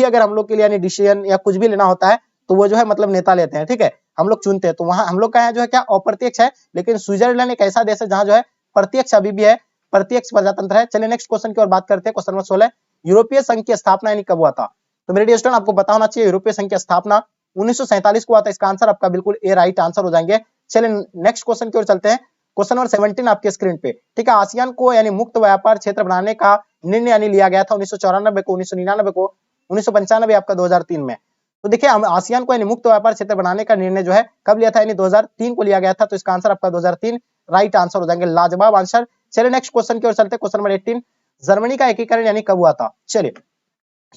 अगर हम लोग के लिए यानी डिसीजन या कुछ भी लेना होता है, तो वो जो है मतलब नेता लेते हैं, ठीक है, हम लोग चुनते हैं। तो वहां हम लोग का जो है क्या अप्रत्यक्ष है, लेकिन स्विट्जरलैंड एक ऐसा देश है जहां जो है प्रत्यक्ष अभी भी है, प्रत्यक्ष प्रजातंत्र है। चलिए नेक्स्ट क्वेश्चन की ओर बात करते हैं। क्वेश्चन नंबर 16, यूरोपीय संघ की स्थापना यानी कब हुआ था? तो मेरे डियर स्टूडेंट, आपको पता होना चाहिए यूरोपीय संघ की स्थापना 1947 को हुआ था। इसका आंसर आपका बिल्कुल ए राइट आंसर हो जाएंगे। चलिए नेक्स्ट क्वेश्चन की ओर चलते हैं। क्वेश्चन नंबर 17 आपके स्क्रीन पे, ठीक है। आसियान को यानी मुक्त व्यापार क्षेत्र बनाने का निर्णय यानी लिया गया था 1994 को, 1999 को, 1995 आपका 2003 में। तो देखिए, हम आसियान को यानी मुक्त व्यापार क्षेत्र बनाने का निर्णय जो है कब लिया था, यानी 2003 को लिया गया था। तो इसका आंसर आपका 2003 राइट आंसर हो जाएंगे, लाजवाब आंसर। चलिए नेक्स्ट क्वेश्चन की ओर चलते हैं। क्वेश्चन नंबर 18, जर्मनी का एकीकरण यानी कब हुआ था? चलिए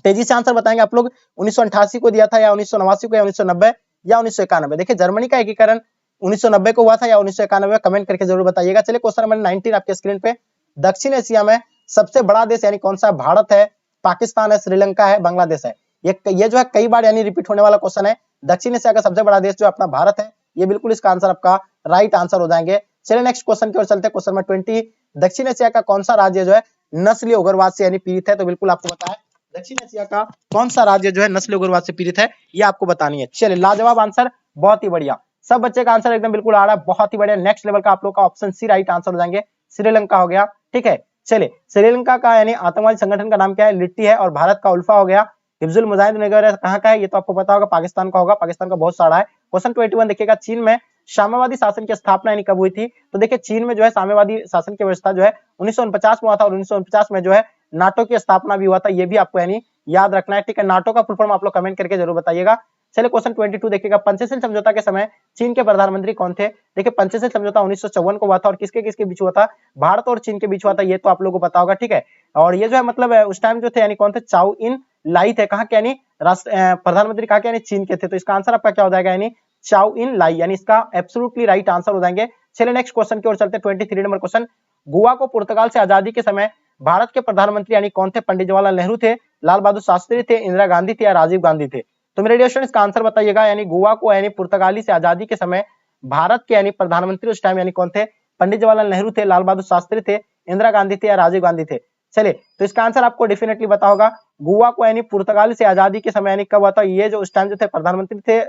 तेजी से आंसर बताएंगे आप लोग। 1988 को दिया था, या 1989 को, या 1990, या 1991? देखिए, जर्मनी का एकीकरण 1990 को हुआ था या 1991 में, कमेंट करके जरूर बताइएगा। चलिए क्वेश्चन नंबर 19 आपके स्क्रीन पे, दक्षिण एशिया में सबसे बड़ा देश यानी कौन सा है? भारत है, पाकिस्तान है, श्रीलंका है, बांग्लादेश है। ये जो है कई बार यानी रिपीट होने वाला क्वेश्चन है। दक्षिण एशिया का सबसे बड़ा देश जो अपना भारत है, ये बिल्कुल इसका आंसर आपका राइट आंसर हो जाएंगे। चलिए नेक्स्ट क्वेश्चन की ओर चलते हैं। क्वेश्चन नंबर 20, दक्षिण एशिया का कौन सा राज्य जो है नस्लीय उग्रवाद से यानी पीड़ित है? तो बिल्कुल आपको पता है दक्षिण एशिया का कौन सा राज्य जो है नस्लीय उग्रवाद से पीड़ित है, ये आपको बतानी है। चलिए, लाजवाब आंसर, बहुत ही बढ़िया, सब बच्चे का आंसर एकदम बिल्कुल आ रहा है, बहुत ही बढ़िया। नेक्स्ट लेवल का आप लोग का ऑप्शन सी राइट आंसर हो जाएंगे, श्रीलंका हो गया, ठीक है। चलिए, श्रीलंका का यानी आतंकवादी संगठन का नाम क्या है? लिट्टी है। और भारत का उल्फा हो गया। हिफ्जुल मुजाहिदीन वगैरह कहाँ का है? ये तो आपको पता होगा, पाकिस्तान का होगा, पाकिस्तान का बहुत सारा है। क्वेश्चन 21 देखिएगा, चीन में साम्यवादी शासन की स्थापना यानी कब हुई थी? तो देखिए, चीन में जो है साम्यवादी शासन की व्यवस्था जो है 1949 में हुआ था, और 1949 में जो है नाटो की स्थापना भी हुआ था, ये भी आपको यानी याद रखना है, ठीक है। नाटो का फुल फॉर्म आप लोग कमेंट करके जरूर बताइएगा। चलिए क्वेश्चन 22 देखिएगा, पंचशील समझौता के समय चीन के प्रधानमंत्री कौन थे? देखिए, पंचशील समझौता 1954 को हुआ था, और किसके किसके बीच हुआ था? भारत और चीन के बीच हुआ था, ये तो आप लोगों को पता होगा, ठीक है। और ये जो है मतलब उस टाइम जो थे यानी कौन थे? चाउ इन लाई थे। कहाँ के यानी प्रधानमंत्री कहाँ के? यानी चीन के थे। तो इसका आंसर आपका क्या हो जाएगा? यानी चाउ इन लाई, यानी इसका एब्सोल्युटली राइट आंसर हो जाएंगे। चलिए नेक्स्ट क्वेश्चन की ओर चलते हैं। 23 नंबर क्वेश्चन, गोवा को पुर्तगाल से आजादी के समय भारत के प्रधानमंत्री यानी कौन थे? पंडित जवाहरलाल नेहरू थे, लाल बहादुर शास्त्री थे, इंदिरा गांधी थे, या राजीव गांधी थे? तो मेरे डियर स्टूडेंट्स, इसका आंसर बताइएगा। यानी गोवा को यानी पुर्तगाली से आजादी के समय भारत के यानी प्रधानमंत्री उस टाइम यानी कौन थे? पंडित जवाहरलाल नेहरू थे, लाल बहादुर शास्त्री थे, इंदिरा गांधी थे, या राजीव गांधी थे? चलिए, तो इसका आंसर आपको डेफिनेटली पता होगा। गोवा को यानी पुर्तगाल से आजादी के समय यानी कब हुआ था? ये जो उस टाइम जो थे प्रधानमंत्री थे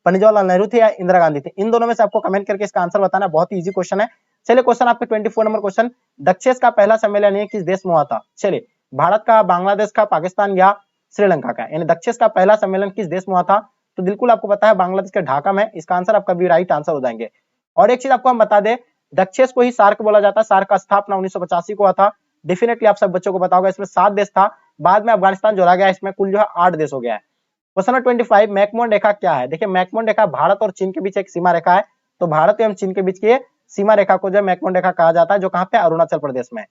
पंडित जवाहरलाल नेहरू थे या इंदिरा गांधी थे? इन दोनों में से आपको कमेंट करके इसका आंसर बताना, बहुत ही इजी क्वेश्चन है। चलिए क्वेश्चन आपके 24 नंबर क्वेश्चन, दक्षेस का पहला सम्मेलन ये किस देश में हुआ था? चलिए, भारत का, बांग्लादेश का, पाकिस्तान या श्रीलंका का? यानी दक्षेस का पहला सम्मेलन किस देश में हुआ था? तो बिल्कुल आपको पता है बांग्लादेश के ढाका में। इसका आंसर आपका भी राइट आंसर हो जाएंगे। और एक चीज आपको हम बता दें, दक्षेस को ही सार्क बोला जाता है। सार्क का स्थापना 1985 को हुआ था। डेफिनेटली आप सब बच्चों को पता होगा। इसमें 7 देश था, बाद में अफगानिस्तान जोड़ा गया, इसमें कुल जो है 8 देश हो गया है। क्वेश्चन नंबर 25, मैकमोहन रेखा क्या है? देखिए, मैकमोहन रेखा भारत और चीन के बीच एक सीमा रेखा है। तो भारत एवं चीन के बीच की सीमा रेखा को जो मैकमोहन रेखा कहा जाता है, जो कहाँ पे? अरुणाचल प्रदेश में।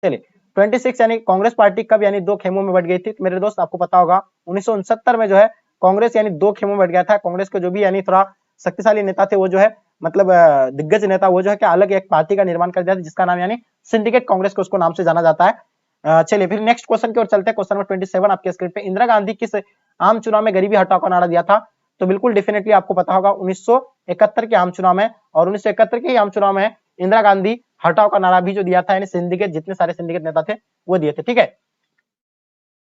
चलिए 26, यानी कांग्रेस पार्टी कब यानी 2 खेमों में बट गई थी? तो मेरे दोस्त आपको पता होगा 1969 में जो है कांग्रेस यानी 2 खेमों में बट गया था। कांग्रेस के जो भी यानी थोड़ा शक्तिशाली नेता थे, वो जो है मतलब दिग्गज नेता, वो जो है क्या अलग एक पार्टी का निर्माण कर दिया था, जिसका नाम यानी सिंडिकेट कांग्रेस को उसको नाम से जाना जाता है। चलिए फिर नेक्स्ट क्वेश्चन की ओर चलते हैं। क्वेश्चन नंबर 27 आपके स्क्रीन पे, इंदिरा गांधी किस आम चुनाव में गरीबी हटाओ का नारा दिया था? तो बिल्कुल डेफिनेटली आपको पता होगा 1971 के आम चुनाव में। और 1971 के आम चुनाव में इंदिरा गांधी हटाओ का नारा भी जो दिया था, यानी सिंडिकेट जितने सारे सिंडिकेट नेता थे वो दिए थे, ठीक है।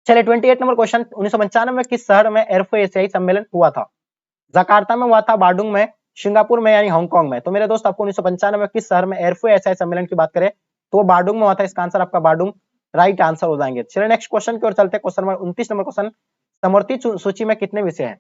चलिए 28 नंबर क्वेश्चन, 1995 में किस शहर में एर्फो एशियाई सम्मेलन हुआ था? जकार्ता में हुआ था, बाडुंग में, सिंगापुर में यानी हांगकांग में। तो मेरे दोस्त आपको 1995 में किस शहर में एर्फो एशियाई सम्मेलन की बात करें तो वो बाडुंग में हुआ था। इसका आंसर आपका बाडुंग राइट आंसर हो जाएंगे। चलिए नेक्स्ट क्वेश्चन की ओर चलते हैं। क्वेश्चन नंबर 29 नंबर क्वेश्चन, समवर्ती सूची में कितने विषय हैं?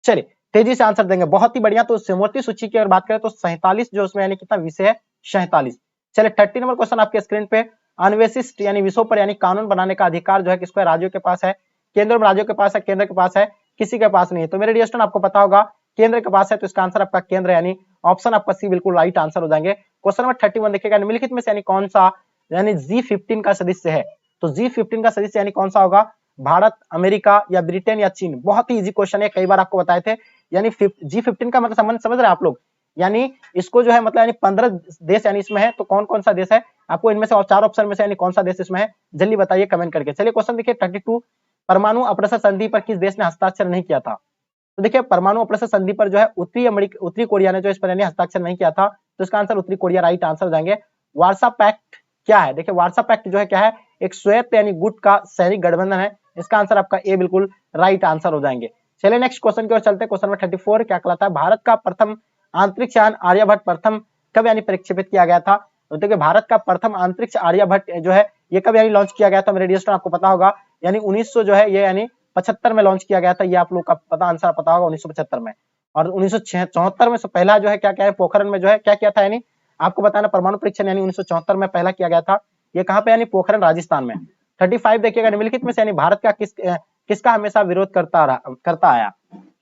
चलिए तेजी से आंसर देंगे, बहुत ही बढ़िया। तो समवर्ती सूची की अगर बात करें तो 47 जो उसमें यानी कितना विषय है, 47। चलिए 30 नंबर क्वेश्चन आपके स्क्रीन पे, अनविशिष्ट यानी विषयों पर यानी कानून बनाने का अधिकार जो है किसको है? राज्यों के पास है। केंद्र में राज्यों के पास है, केंद्र के पास है, किसी के पास नहीं है। तो मेरे डियर स्टूडेंट आपको पता होगा केंद्र के पास है, तो इसका आंसर आपका केंद्र यानी ऑप्शन आपका सी बिल्कुल राइट आंसर हो जाएंगे। क्वेश्चन नंबर 31 देखिएगा, निम्नलिखित में से यानी कौन सा यानी G15 का सदस्य है? तो G15 का सदस्य यानी कौन सा होगा? भारत, अमेरिका या ब्रिटेन या चीन? बहुत ही इजी क्वेश्चन है, कई बार आपको बताए थे। यानी G15 का मतलब संबंध समझ रहे हैं आप लोग? यानी इसको जो है मतलब यानी 15 देश यानी इसमें है। तो कौन कौन सा देश है आपको इनमें से और 4 ऑप्शन में से यानी कौन सा देश इसमें है? जल्दी बताइए कमेंट करके। चलिए क्वेश्चन देखिए 32, परमाणु अप्रसर संधि पर किस देश ने हस्ताक्षर नहीं किया था? तो देखिए परमाणु अप्रसर संधि पर जो है उत्तरी कोरिया ने जो इस पर यानी हस्ताक्षर नहीं किया था। तो इसका आंसर उत्तरी कोरिया राइट आंसर हो जाएंगे। वार्सा पैक्ट क्या है? देखिए वार्सा पैक्ट जो है क्या है? एक स्वायत्त यानी गुट का सैनिक गठबंधन है। इसका आंसर आपका ए बिल्कुल राइट आंसर हो जाएंगे। चलिए नेक्स्ट क्वेश्चन की ओर चलते हैं। क्वेश्चन नंबर 34 क्या कहलाता है? भारत का प्रथम अंतरिक्ष यान आर्यभट्ट प्रथम कब यानी प्रक्षेपित किया गया था? तो देखिए भारत का प्रथम अंतरिक्ष आर्यभट्ट जो है ये कब यानी लॉन्च किया गया था? मेरे डियर स्टूडेंट आपको पता होगा यानी 1900 जो है ये यानी 75 में लॉन्च किया गया था। ये आप लोग का पता आंसर पता होगा 1975 में। और 1974 में से पहला जो है क्या क्या है पोखरण में जो है क्या किया था यानी आपको बताना परमाणु परीक्षण यानी 1974 में पहला किया गया था। ये कहां पे यानी पोखरण राजस्थान में। 35 देखिएगा, निम्नलिखित में से यानी भारत का किसका हमेशा विरोध करता आया?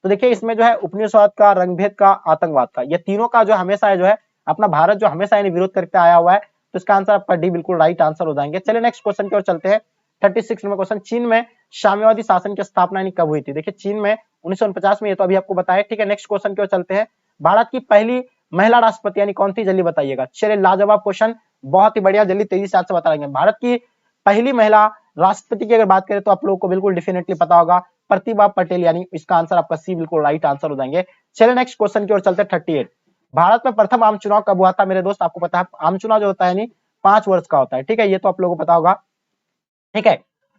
तो देखिए इसमें जो है उपनिवेशवाद का, रंगभेद का, आतंकवाद का, ये तीनों का जो हमेशा है जो है अपना भारत जो हमेशा यानी विरोध करते आया हुआ है। तो इसका आंसर आपका डी बिल्कुल राइट आंसर हो जाएंगे। चलिए नेक्स्ट क्वेश्चन की ओर चलते हैं। 36 नंबर क्वेश्चन, चीन में साम्यवादी शासन की स्थापना यानी कब हुई थी? देखिए चीन में 1949 में, ये तो अभी आपको बताया। ठीक है नेक्स्ट क्वेश्चन की ओर चलते हैं। भारत की पहली महिला राष्ट्रपति यानी कौन थी? जल्दी बताइएगा। चलिए लाजवाब क्वेश्चन, बहुत ही बढ़िया, जल्दी तेजी से आपसे बताएंगे। भारत की पहली महिला राष्ट्रपति की अगर बात करें तो आप लोगों को बिल्कुल डेफिनेटली पता होगा, प्रतिभा पटेल, यानी इसका आंसर आपका सी बिल्कुल राइट आंसर हो जाएंगे। चलिए नेक्स्ट क्वेश्चन की ओर चलते हैं। 38, भारत में प्रथम आम चुनाव कब हुआ था? मेरे दोस्त आपको पता है आम चुनाव जो होता है यानी 5 वर्ष का होता है। ठीक है, ये तो आप लोगों को पता होगा। ठीक है,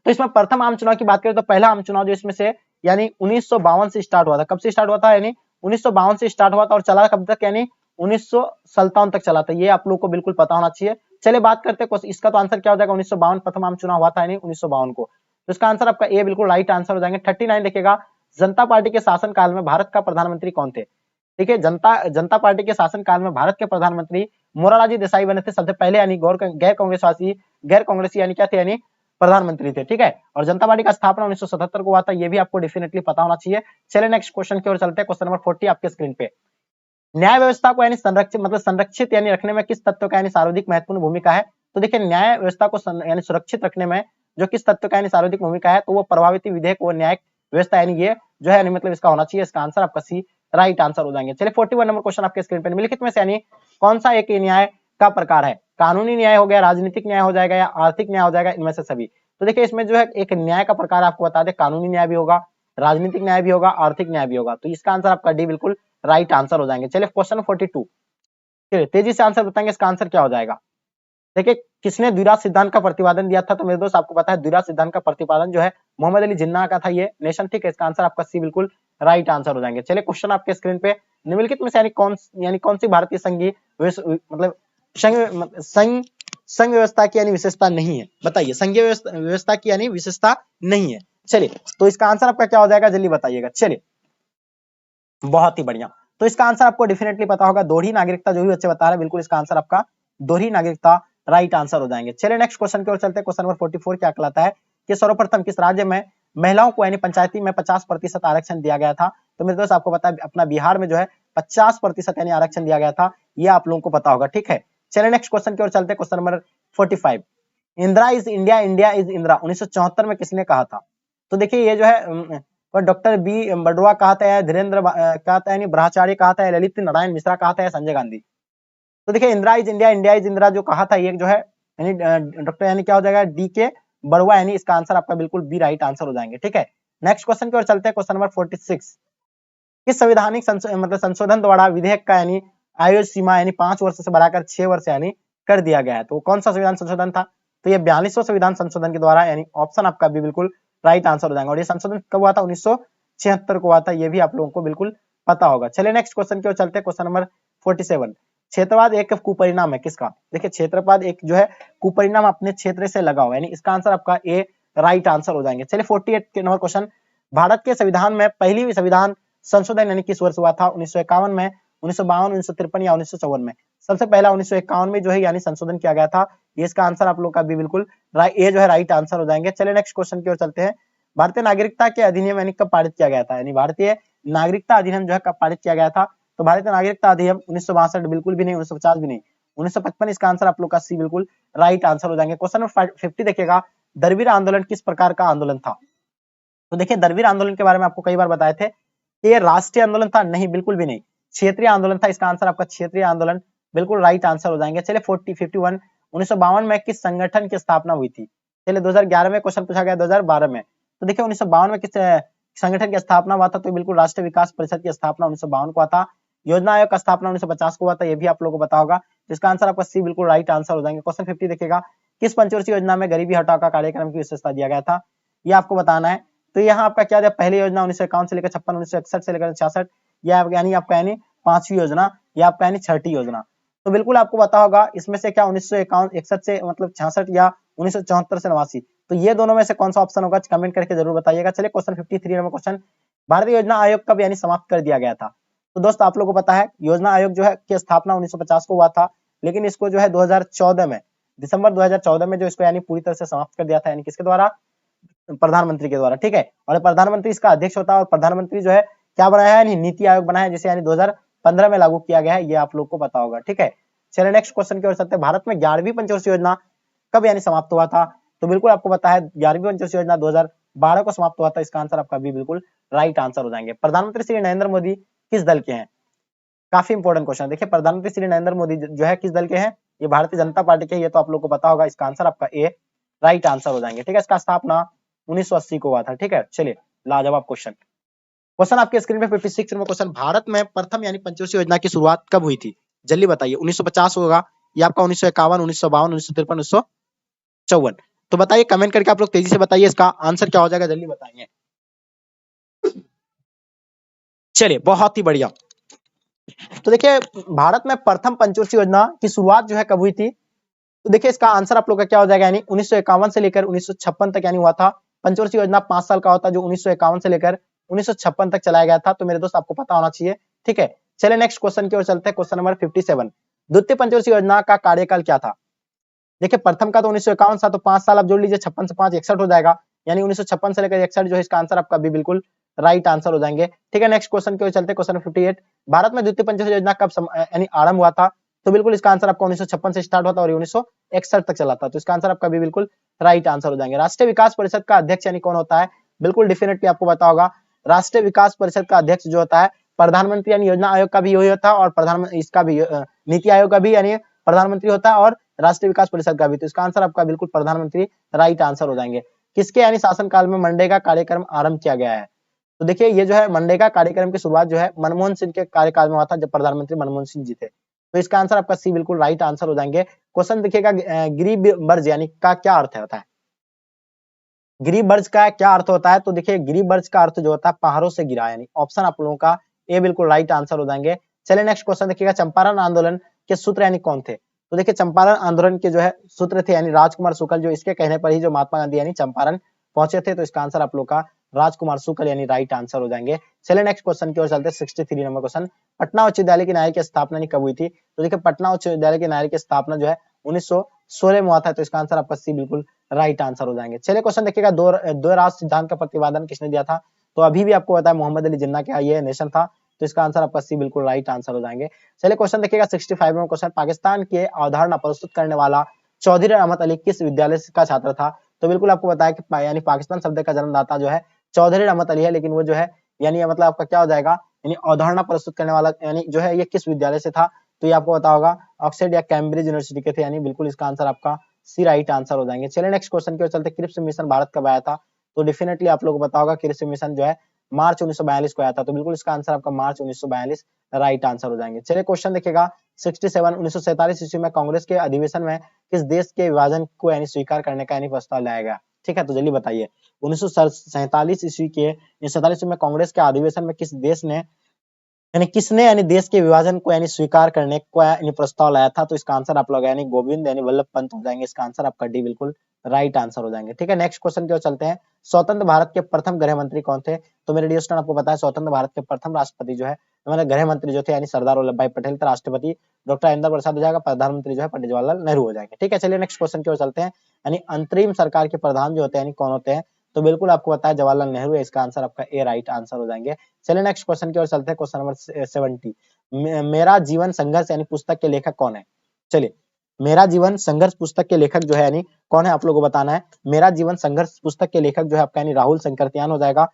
तो इसमें प्रथम आम चुनाव की बात करें तो पहला आम चुनाव जो इसमें से यानी 1952 से स्टार्ट हुआ था। कब से स्टार्ट हुआ था? यानी 1952 से स्टार्ट हुआ था और चला कब तक? यानी 1957 तक चला था। ये आप लोग को बिल्कुल पता होना चाहिए। चलिए बात करते हैं इसका तो आंसर क्या हो जाएगा? 1952 प्रथम आम चुनाव हुआ था यानी 1952 को। तो इसका आंसर आपका ए बिल्कुल राइट आंसर हो जाएंगे। 39 देखिएगा, जनता पार्टी के शासन काल में भारत का प्रधानमंत्री कौन थे? देखिए जनता पार्टी के शासन काल में भारत के प्रधानमंत्री मोरारजी देसाई बने थे सबसे पहले, यानी गैर कांग्रेसी यानी क्या थे? यानी प्रधानमंत्री थे। ठीक है, और जनता पार्टी का स्थापना 1977 को हुआ था। ये भी आपको डेफिनेटली पता होना चाहिए। चलिए नेक्स्ट क्वेश्चन की ओर चलते हैं। क्वेश्चन नंबर 40 आपके स्क्रीन पे, न्याय व्यवस्था को यानी संरक्षित यानी रखने में किस तत्व का यानी सर्वाधिक महत्वपूर्ण भूमिका है? तो देखिए न्याय व्यवस्था को यानी सुरक्षित रखने में जो किस तत्व का यानी सर्वाधिक भूमिका है, तो वो प्रभावित विधेयक व न्यायिक व्यवस्था यानी ये जो है मतलब इसका होना चाहिए। इसका आंसर आपका सी राइट आंसर हो जाएंगे। चलिए 41 नंबर क्वेश्चन आपके स्क्रीन पर, निम्नलिखित में से यानी कौन सा एक न्याय का प्रकार है? कानूनी न्याय हो गया, राजनीतिक न्याय हो जाएगा या आर्थिक न्याय हो जाएगा, इनमें से सभी। तो देखिए इसमें जो है एक न्याय का प्रकार आपको बता दें, कानूनी न्याय भी होगा, राजनीतिक न्याय भी होगा, आर्थिक न्याय भी होगा। तो इसका आंसर आपका डी बिल्कुल राइट आंसर हो जाएंगे। चलिए क्वेश्चन 42, चलिए तेजी से आंसर बताएंगे, इसका आंसर क्या हो जाएगा? देखिए किसने द्विराज सिद्धांत का प्रतिपादन दिया था? तो मेरे दोस्त आपको पता है द्विराज सिद्धांत का प्रतिपादन जो है मोहम्मद अली जिन्ना का था, ये नेशन। ठीक है, इसका आंसर आपका सी बिल्कुल राइट आंसर हो जाएंगे। चलिए क्वेश्चन आपके स्क्रीन पे, निम्नलिखित में से यानी कौन सी भारतीय संघीय मतलब संघ व्यवस्था की यानी विशेषता नहीं है? बताइए, संघीय व्यवस्था की यानी विशेषता नहीं है। चलिए तो इसका आंसर आपका क्या हो जाएगा? जल्दी बताइएगा। चलिए बहुत ही बढ़िया, तो इसका आंसर आपको डेफिनेटली पता होगा, दोहरी नागरिकता। जो भी बच्चे बता रहे हैं बिल्कुल इसका आंसर आपका दोहरी नागरिकता राइट आंसर हो जाएंगे। चलिए नेक्स्ट क्वेश्चन की ओर चलते हैं। क्वेश्चन नंबर 44 क्या कहलाता है कि सर्वप्रथम किस राज्य में महिलाओं को यानी पंचायती में 50% आरक्षण दिया गया था? तो मेरे दोस्त आपको पता है अपना बिहार में जो है 50% यानी आरक्षण दिया गया था। ये आप लोगों को पता होगा। ठीक है, चलिए नेक्स्ट क्वेश्चन की ओर चलते हैं। Question number 45, Indira is India, India is Indira 1974 में किसने कहा था? तो देखिए ये जो है डॉक्टर बी बड़ुआ कहा था, धीरेन्द्र कहा था, यानी ब्रह्मचारी कहा था, ललित नारायण मिश्रा कहा था, संजय गांधी। तो देखिए Indira is India, India is Indira जो कहा था ये जो है यानी डॉक्टर यानी क्या हो जाएगा? डी के बड़ुआ, यानी इसका आंसर आपका बिल्कुल बी राइट आंसर हो जाएंगे। ठीक है, नेक्स्ट क्वेश्चन की ओर चलते हैं। क्वेश्चन नंबर 46, किस संवैधानिक संशोधन द्वारा विधेयक का यानी आयु सीमा यानी 5 वर्ष से बढ़ाकर 6 वर्ष यानी कर दिया गया है? तो कौन सा संविधान संशोधन था? तो ये 42वां संविधान संशोधन के द्वारा, यानी ऑप्शन आपका भी बिल्कुल राइट आंसर हो जाएगा। और ये संशोधन कब हुआ था? 1976 को हुआ था, ये भी आप लोगों को बिल्कुल पता होगा। चलिए नेक्स्ट क्वेश्चन की ओर चलते हैं, क्वेश्चन नंबर 47। क्षेत्रवाद एक कुपरिणाम है किसका? देखिए क्षेत्रवाद एक जो है कुपरिणाम अपने क्षेत्र से लगा हुआ है, यानी इसका आंसर आपका ए राइट आंसर हो जाएंगे। चलिए 48 के नंबर क्वेश्चन, भारत के संविधान में पहली संविधान संशोधन यानी किस वर्ष हुआ था? 1951 में, 1952, 1953 या 1954 में? सबसे पहला 1951 में जो है यानी संशोधन किया गया था। ये इसका आंसर आप लोग का भी बिल्कुल ये जो है राइट आंसर हो जाएंगे। चलिए नेक्स्ट क्वेश्चन की ओर चलते हैं। भारतीय नागरिकता के अधिनियम यानी कब पारित किया गया था? यानी भारतीय नागरिकता अधिनियम जो है कब पारित किया गया था? तो भारतीय नागरिकता अधिनियम 1962 बिल्कुल भी नहीं, 1950 भी नहीं, 1955 इसका आंसर आप लोग का सी बिल्कुल राइट आंसर हो जाएंगे। क्वेश्चन नंबर 50 देखिएगा, दरवीर आंदोलन किस प्रकार का आंदोलन था? तो देखिए दरवीर आंदोलन के बारे में आपको कई बार बताए थे कि ये राष्ट्रीय आंदोलन था, नहीं बिल्कुल भी नहीं, क्षेत्रीय आंदोलन था। इसका आंसर आपका क्षेत्रीय आंदोलन बिल्कुल राइट आंसर हो जाएंगे। चलिए 51 1952 में किस संगठन की स्थापना हुई थी? चलिए 2011 में क्वेश्चन पूछा गया, 2012 में। तो देखिए 1952 में किस संगठन की स्थापना हुआ था? तो बिल्कुल राष्ट्रीय विकास परिषद की स्थापना 1952 को हुआ था। योजना आयोग का स्थापना 1950 को हुआ था, ये भी आप लोगों को पता होगा। इसका आंसर आपका सी बिल्कुल राइट आंसर हो जाएंगे। क्वेश्चन 50 देखिएगा, किस पंचवर्षीय योजना में गरीबी हटाओ का कार्यक्रम की विशेषता दिया गया था? ये आपको बताना है। तो यहाँ आपका क्या दिया? पहली योजना 1951 से लेकर 56, 1961 से लेकर 66, यानी आपका यानी पांचवी योजना, या आपका यानी छठी योजना। तो बिल्कुल आपको पता होगा इसमें से क्या 1951 61 से मतलब 66 या 1974 से 89, तो ये दोनों में से कौन सा ऑप्शन होगा कमेंट करके जरूर बताइएगा। चलिए क्वेश्चन 53 नंबर क्वेश्चन, भारतीय योजना आयोग कब यानी समाप्त कर दिया गया था? तो दोस्त आप लोगों को पता है योजना आयोग जो है की स्थापना 1950 को हुआ था, लेकिन इसको जो है 2014 में, दिसंबर 2014 में जो इसको यानी पूरी तरह से समाप्त कर दिया था, यानी किसके द्वारा? प्रधानमंत्री के द्वारा, ठीक है। और प्रधानमंत्री इसका अध्यक्ष होता है, और प्रधानमंत्री जो है क्या बनाया है? नीति आयोग बनाया है, जिसे यानी 2015 में लागू किया गया है, ये आप लोग को पता होगा, ठीक है। चलिए नेक्स्ट क्वेश्चन की ओर चलते हैं, भारत में 11वीं पंचवर्षीय योजना कब यानी समाप्त हुआ था? तो बिल्कुल आपको पता है 11वीं पंचवर्षीय योजना 2012 को समाप्त हुआ था। इसका आंसर आपका भी बिल्कुल राइट आंसर हो जाएंगे। प्रधानमंत्री श्री नरेंद्र मोदी किस दल के हैं? काफी इंपॉर्टेंट क्वेश्चन। देखिए प्रधानमंत्री श्री नरेंद्र मोदी जो है किस दल के हैं? ये भारतीय जनता पार्टी के, ये तो आप लोग को पता होगा। इसका आंसर आपका ए राइट आंसर हो जाएंगे, ठीक है। इसका स्थापना 1980 को हुआ था, ठीक है। चलिए लाजवाब क्वेश्चन। क्वेश्चन आपके स्क्रीन पे 56 नंबर क्वेश्चन, भारत में प्रथम यानी पंचवर्षीय योजना की शुरुआत कब हुई थी? जल्दी बताइए। 1950 होगा, या आपका 1951, 1952, 1953, 1954? तो बताइए कमेंट करके आप लोग तेजी से बताइए, इसका आंसर क्या हो जाएगा, जल्दी बताइए। चलिए बहुत ही बढ़िया। तो देखिए भारत में प्रथम पंचवर्षीय योजना की शुरुआत जो है कब हुई थी? तो देखिए इसका आंसर आप लोग का क्या हो जाएगा, यानी 1951 से लेकर 1956 तक यानी हुआ था। पंचवर्षीय योजना 5 साल का होता है, जो 1951 से लेकर 1956 तक चलाया गया था। तो मेरे दोस्त आपको पता होना चाहिए, ठीक है। चलिए नेक्स्ट क्वेश्चन की ओर चलते हैं, क्वेश्चन नंबर 57। द्वितीय पंचवर्षीय योजना का कार्यकाल क्या था? देखिए प्रथम का तो 1951 था, तो 5 साल आप जोड़ लीजिए, 56 से 5 61 हो जाएगा, यानी 1956 से लेकर 61 जो है इसका आंसर आपका भी बिल्कुल राइट आंसर हो जाएंगे, ठीक है। नेक्स्ट क्वेश्चन की ओर चलते हैं, क्वेश्चन 58। भारत में द्वितीय पंचवर्षीय योजना कब यानी आरंभ हुआ था? तो बिल्कुल इसका आंसर आपका 1956 से स्टार्ट हुआ था और 1961 तक चला था। तो इसका आंसर आपका भी बिल्कुल राइट आंसर हो जाएंगे। राष्ट्रीय विकास परिषद का अध्यक्ष यानी कौन होता है? बिल्कुल डेफिनेटली आपको पता होगा, राष्ट्रीय विकास परिषद का अध्यक्ष जो होता है प्रधानमंत्री, यानी योजना आयोग का भी यही होता है, और प्रधानमंत्री इसका भी नीति आयोग का भी यानी प्रधानमंत्री होता है, और राष्ट्रीय विकास परिषद का भी। तो इसका आंसर आपका बिल्कुल प्रधानमंत्री राइट आंसर हो जाएंगे। किसके यानी शासनकाल में मनरेगा कार्यक्रम आरंभ किया गया है? तो देखिए ये जो है मनरेगा कार्यक्रम की शुरुआत जो है मनमोहन सिंह के कार्यकाल में हुआ था, जब प्रधानमंत्री मनमोहन सिंह जी थे। तो इसका आंसर आपका सी बिल्कुल राइट आंसर हो जाएंगे। क्वेश्चन देखिएगा, गिरिबर्ज यानी का क्या अर्थ होता है? गिरिबर्ज का क्या अर्थ होता है? तो देखिए गिरिबर्ज का अर्थ जो होता है पहाड़ों से गिरा, यानी ऑप्शन आप लोगों का ए बिल्कुल राइट आंसर हो जाएंगे। चलिए नेक्स्ट क्वेश्चन देखिएगा, चंपारण आंदोलन के सूत्र यानी कौन थे? तो देखिए चंपारण आंदोलन के जो है सूत्र थे यानी राजकुमार शुक्ल, जो इसके कहने पर ही जो महात्मा गांधी यानी चंपारण पहुंचे थे। तो इसका आंसर आप लोग का राजकुमार शुक्ल यानी राइट आंसर हो जाएंगे। चलिए नेक्स्ट क्वेश्चन की ओर चलते हैं, 63 नंबर क्वेश्चन, पटना उच्च विद्यालय की न्याय की स्थापना कब हुई थी? तो देखिए पटना उच्च विद्यालय की न्याय की स्थापना जो है 1916 में हुआ था। तो इसका आंसर आपका सी बिल्कुल राइट आंसर हो जाएंगे। चलिए क्वेश्चन देखिएगा, दो राष्ट्र सिद्धांत का प्रतिपादन किसने दिया था? तो अभी भी आपको पता है मोहम्मद अली जिन्ना का ये नेशन था। तो इसका आंसर आपका सी बिल्कुल राइट आंसर हो जाएंगे। चलिए क्वेश्चन देखिएगा 65 में क्वेश्चन, पाकिस्तान के अवधारणा प्रस्तुत करने वाला चौधरी रहमत अली किस विद्यालय का छात्र था? तो बिल्कुल आपको बताया कि यानी पाकिस्तान शब्द का जन्मदाता जो है चौधरी रहमत अली है, लेकिन वो जो है यानी मतलब आपका क्या हो जाएगा, यानी अवधारणा प्रस्तुत करने वाला यानी जो है ये किस विद्यालय से था? तो ये आपको पता होगा ऑक्सफोर्ड या कैम्ब्रिज यूनिवर्सिटी के थे, यानी बिल्कुल इसका आंसर आपका सी राइट आंसर हो जाएंगे। चलिए नेक्स्ट क्वेश्चन की ओर चलते, क्रिप्स मिशन भारत कब आया था? तो डेफिनेटली आप लोगों को पता होगा क्रिप्स मिशन जो है मार्च 1942 को आया था। तो बिल्कुल इसका आंसर आपका मार्च 1942 राइट आंसर हो जाएंगे। चलिए क्वेश्चन देखिएगा 67, 1947 ईस्वी में कांग्रेस के अधिवेशन में किस देश के विभाजन को यानी स्वीकार करने का यानी प्रस्ताव लाया गया? ठीक है, तो जल्दी बताइए 1947 ईस्वी के 47 में कांग्रेस के अधिवेशन में किस देश ने किसने देश के विभाजन को स्वीकार करने को प्रस्ताव लाया था? तो इसका आंसर आप लोग गोविंद वल्लभ पंत हो जाएंगे। इसका आंसर आपका डी बिल्कुल राइट आंसर हो जाएंगे। ठीक है, नेक्स्ट क्वेश्चन की ओर चलते हैं। स्वतंत्र भारत के प्रथम गृह मंत्री कौन थे? तो मेरे डियर स्टूडेंट आपको पता है स्वतंत्र भारत के प्रथम राष्ट्रपति जो है हमारे गृह मंत्री जो थे सरदार वल्लभ भाई पटेल थे, राष्ट्रपति डॉक्टर राजेंद्र प्रसाद हो जाएगा, प्रधानमंत्री जो है पंडित जवाहरलाल नेहरू हो जाएंगे। ठीक है, चलिए नेक्स्ट क्वेश्चन की ओर चलते हैं। अंतरिम सरकार के प्रधान जो होते हैं कौन होते हैं? तो बिल्कुल आपको पता है जवाहरलाल नेहरू है। इसका आंसर आपका ए राइट आंसर हो जाएंगे। चलिए नेक्स्ट क्वेश्चन की ओर चलते हैं। क्वेश्चन नंबर 70 मेरा जीवन संघर्ष पुस्तक के लेखक कौन है? चलिए, मेरा जीवन संघर्ष पुस्तक के लेखक जो है कौन है आप लोगों को बताना है। मेरा जीवन संघर्ष पुस्तक के लेखक जो है आपका राहुल शंकरत्यान हो जाएगा,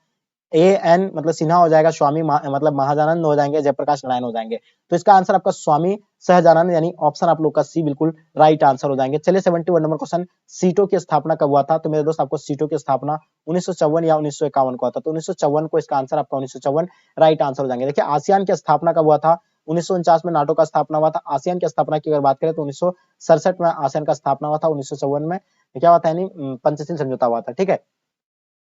एएन मतलब सिन्हा हो जाएगा, स्वामी मतलब महाजानंद हो जाएंगे, जयप्रकाश नारायण हो जाएंगे। तो इसका आंसर आपका स्वामी सहजानंद ऑप्शन आप लोग का सी बिल्कुल राइट आंसर हो जाएंगे। चलिए 71 नंबर क्वेश्चन, सीटों की स्थापना कब हुआ था? तो मेरे दोस्त आपको सीटों की स्थापना 1954 या 1951 को हुआ था। तो 1954 को इसका आंसर आपका 1954 राइट आंसर हो जाएंगे। देखिए आसियान की स्थापना कब हुआ था? 1949 में नाटो का स्थापना हुआ था। आसियान की स्थापना की अगर बात करें तो 1967 में आसियान का स्थापना हुआ था। 1954 में क्या हुआ था पंचशील समझौता हुआ था। ठीक है,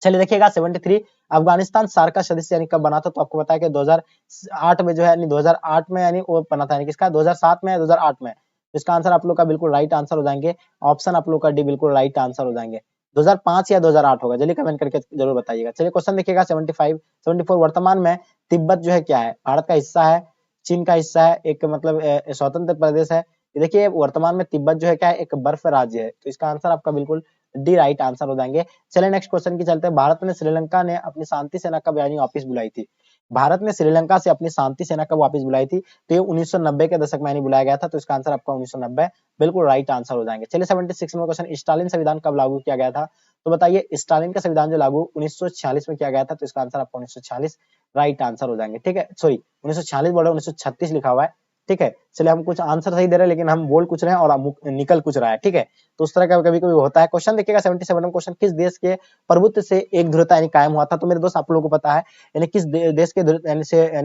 चलिए देखिएगा 73 अफगानिस्तान सार्क का सदस्य कब बना था? तो आपको पता है कि 2008 में जो है 2008 में वो बना था किसका 2007 में 2008 में। इसका आंसर आप लोग का बिल्कुल राइट आंसर हो जाएंगे। ऑप्शन आप लोग का डी बिल्कुल राइट आंसर हो जाएंगे। 2005 या 2008 होगा, जल्दी कमेंट करके जरूर बताइएगा। चलिए क्वेश्चन देखिएगा 75 74 वर्तमान में तिब्बत जो है क्या है? भारत का हिस्सा है, चीन का हिस्सा है, एक मतलब स्वतंत्र प्रदेश है। देखिए वर्तमान में तिब्बत जो है क्या है? एक बर्फ राज्य है। तो इसका आंसर आपका बिल्कुल डी राइट आंसर हो जाएंगे। चलिए नेक्स्ट क्वेश्चन की चलते हैं। भारत ने श्रीलंका ने अपनी शांति सेना कब वापस बुलाई थी? भारत ने श्रीलंका से अपनी शांति सेना कब वापस बुलाई थी? तो ये 1990 के दशक में बुलाया गया था। तो इसका आंसर आपका 1990 बिल्कुल राइट आंसर हो जाएंगे। चलिए 76 नंबर क्वेश्चन, स्टालिन संविधान कब लागू किया गया था? तो बताइए स्टालिन का संविधान जो लागू 1946 में किया गया था। तो इसका आंसर आपका 1946 राइट आंसर हो जाएंगे। ठीक है, सॉरी 1946 बोल रहे 1936 लिखा हुआ है। ठीक है, चलिए हम कुछ आंसर सही दे रहे हैं लेकिन हम बोल कुछ रहे हैं और निकल कुछ रहा है। ठीक है, तो उस तरह का कभी कभी होता है। क्वेश्चन देखिएगा 77 क्वेश्चन, किस देश के प्रभुत्व से एक ध्रुवता कायम हुआ था? तो मेरे दोस्त आप लोगों को पता है किस देश के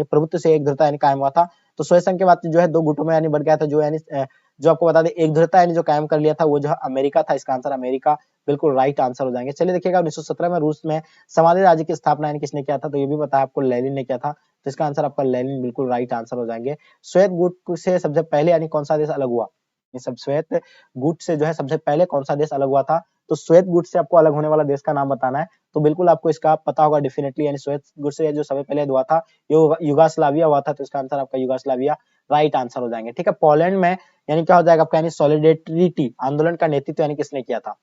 प्रभुत्व से एक ध्रुवता कायम हुआ था? तो स्वेसंघ के बाद जो है दो गुटों में बढ़ गया था। जो आपको बता दें एक ध्रुवता जो कायम कर लिया था वो जो है अमेरिका था। इसका आंसर अमेरिका बिल्कुल राइट आंसर हो जाएंगे। चलिए देखिएगा 1917 में रूस में समाधि राज्य की स्थापना किसने किया था? तो ये भी पता है आपको, लेनिन ने किया था। तो इसका आंसर आपका लेनिन बिल्कुल राइट आंसर हो जाएंगे। श्वेत गुट से सबसे पहले कौन सा देश अलग हुआ? ये सब श्वेत गुट से जो है सबसे पहले कौन सा देश अलग हुआ था? तो श्वेत गुट से आपको अलग होने वाला देश का नाम बताना है। तो बिल्कुल आपको इसका पता होगा डेफिनेटली, श्वेत गुट से जो सबसे पहले हुआ था युगोस्लाविया हुआ था। तो इसका आंसर आपका युगोस्लाविया राइट आंसर हो जाएंगे। ठीक है, पोलैंड में क्या हो जाएगा आपका सॉलिडेरिटी आंदोलन का नेतृत्व किसने किया था?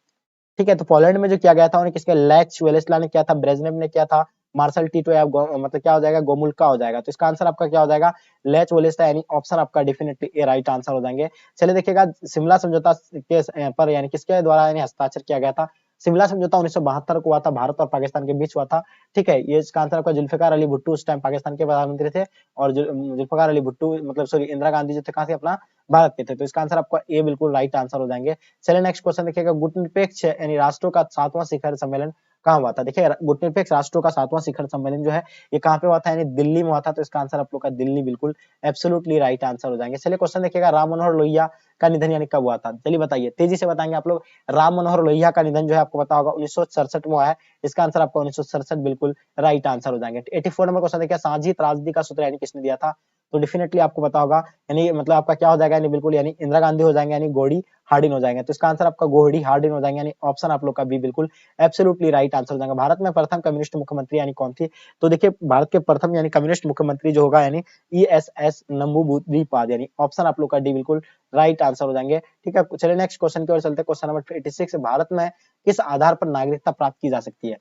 ठीक है, तो पोलैंड में जो किया गया था उन्हें किसके लेच वालेस्ला ने किया था, ब्रेजनेव ने किया था, मार्शल टीटो या मतलब क्या हो जाएगा गोमुल्का हो जाएगा। तो इसका आंसर आपका क्या हो जाएगा? लेच वालेस्ला ऑप्शन आपका डेफिनेटली ए राइट आंसर हो जाएंगे। चलिए देखिएगा शिमला समझौता के पर किसके द्वारा हस्ताक्षर किया गया था? शिमला समझौता 1972 को हुआ था, भारत और पाकिस्तान के बीच हुआ था। ठीक है, ये इसका आंसर आपका जुल्फिकार अली भुट्टो उस टाइम पाकिस्तान के प्रधानमंत्री थे और जुल्फिकार अली भुट्टो मतलब सॉरी इंदिरा गांधी जो थे कहां से अपना भारत के थे। तो इसका आंसर आपका ए बिल्कुल राइट आंसर हो जाएंगे। चलिए नेक्स्ट क्वेश्चन देखिएगा, गुटनिरपेक्ष राष्ट्रों का 7वां शिखर सम्मेलन कहाँ हुआ था? देखिए गुटनिरपेक्ष राष्ट्रों का 7वां शिखर सम्मेलन जो है ये कहाँ पे हुआ था? दिल्ली में हुआ था। तो इसका आंसर आप लोग का दिल्ली बिल्कुल एब्सोल्युटली राइट आंसर हो जाएंगे। चलिए क्वेश्चन देखिएगा, राम मनोहर लोहिया का निधन कब हुआ था? चलिए बताइए, तेजी से बताएंगे आप लोग। राम मनोहर लोहिया का निधन जो है आपको पता होगा 1967 में हुआ है। इसका आंसर आपका 1967 बिल्कुल राइट आंसर हो जाएंगे। 84 नंबर क्वेश्चन देखिए, साझी त्रासदी का सूत्र किसने दिया था? तो डेफिनेटली आपको पता होगा मतलब आपका क्या हो जाएगा बिल्कुल इंदिरा गांधी हो जाएंगे गोडी हार्डिन हो जाएंगे। तो इसका आंसर आपका गोडी हार्डिन हो जाएंगे ऑप्शन आप लोग का बी बिल्कुल एब्सोल्युटली राइट आंसर हो जाएगा। भारत में प्रथम कम्युनिस्ट मुख्यमंत्री कौन थी? तो देखिए भारत के प्रथम कम्युनिस्ट मुख्यमंत्री जो होगा ESS नंबूदिरिपाद ऑप्शन आप लोग का डी बिल्कुल राइट आंसर हो जाएंगे। ठीक है, चलिए नेक्स्ट क्वेश्चन की ओर चलते हैं। क्वेश्चन नंबर 86, भारत में किस आधार पर नागरिकता प्राप्त की जा सकती है?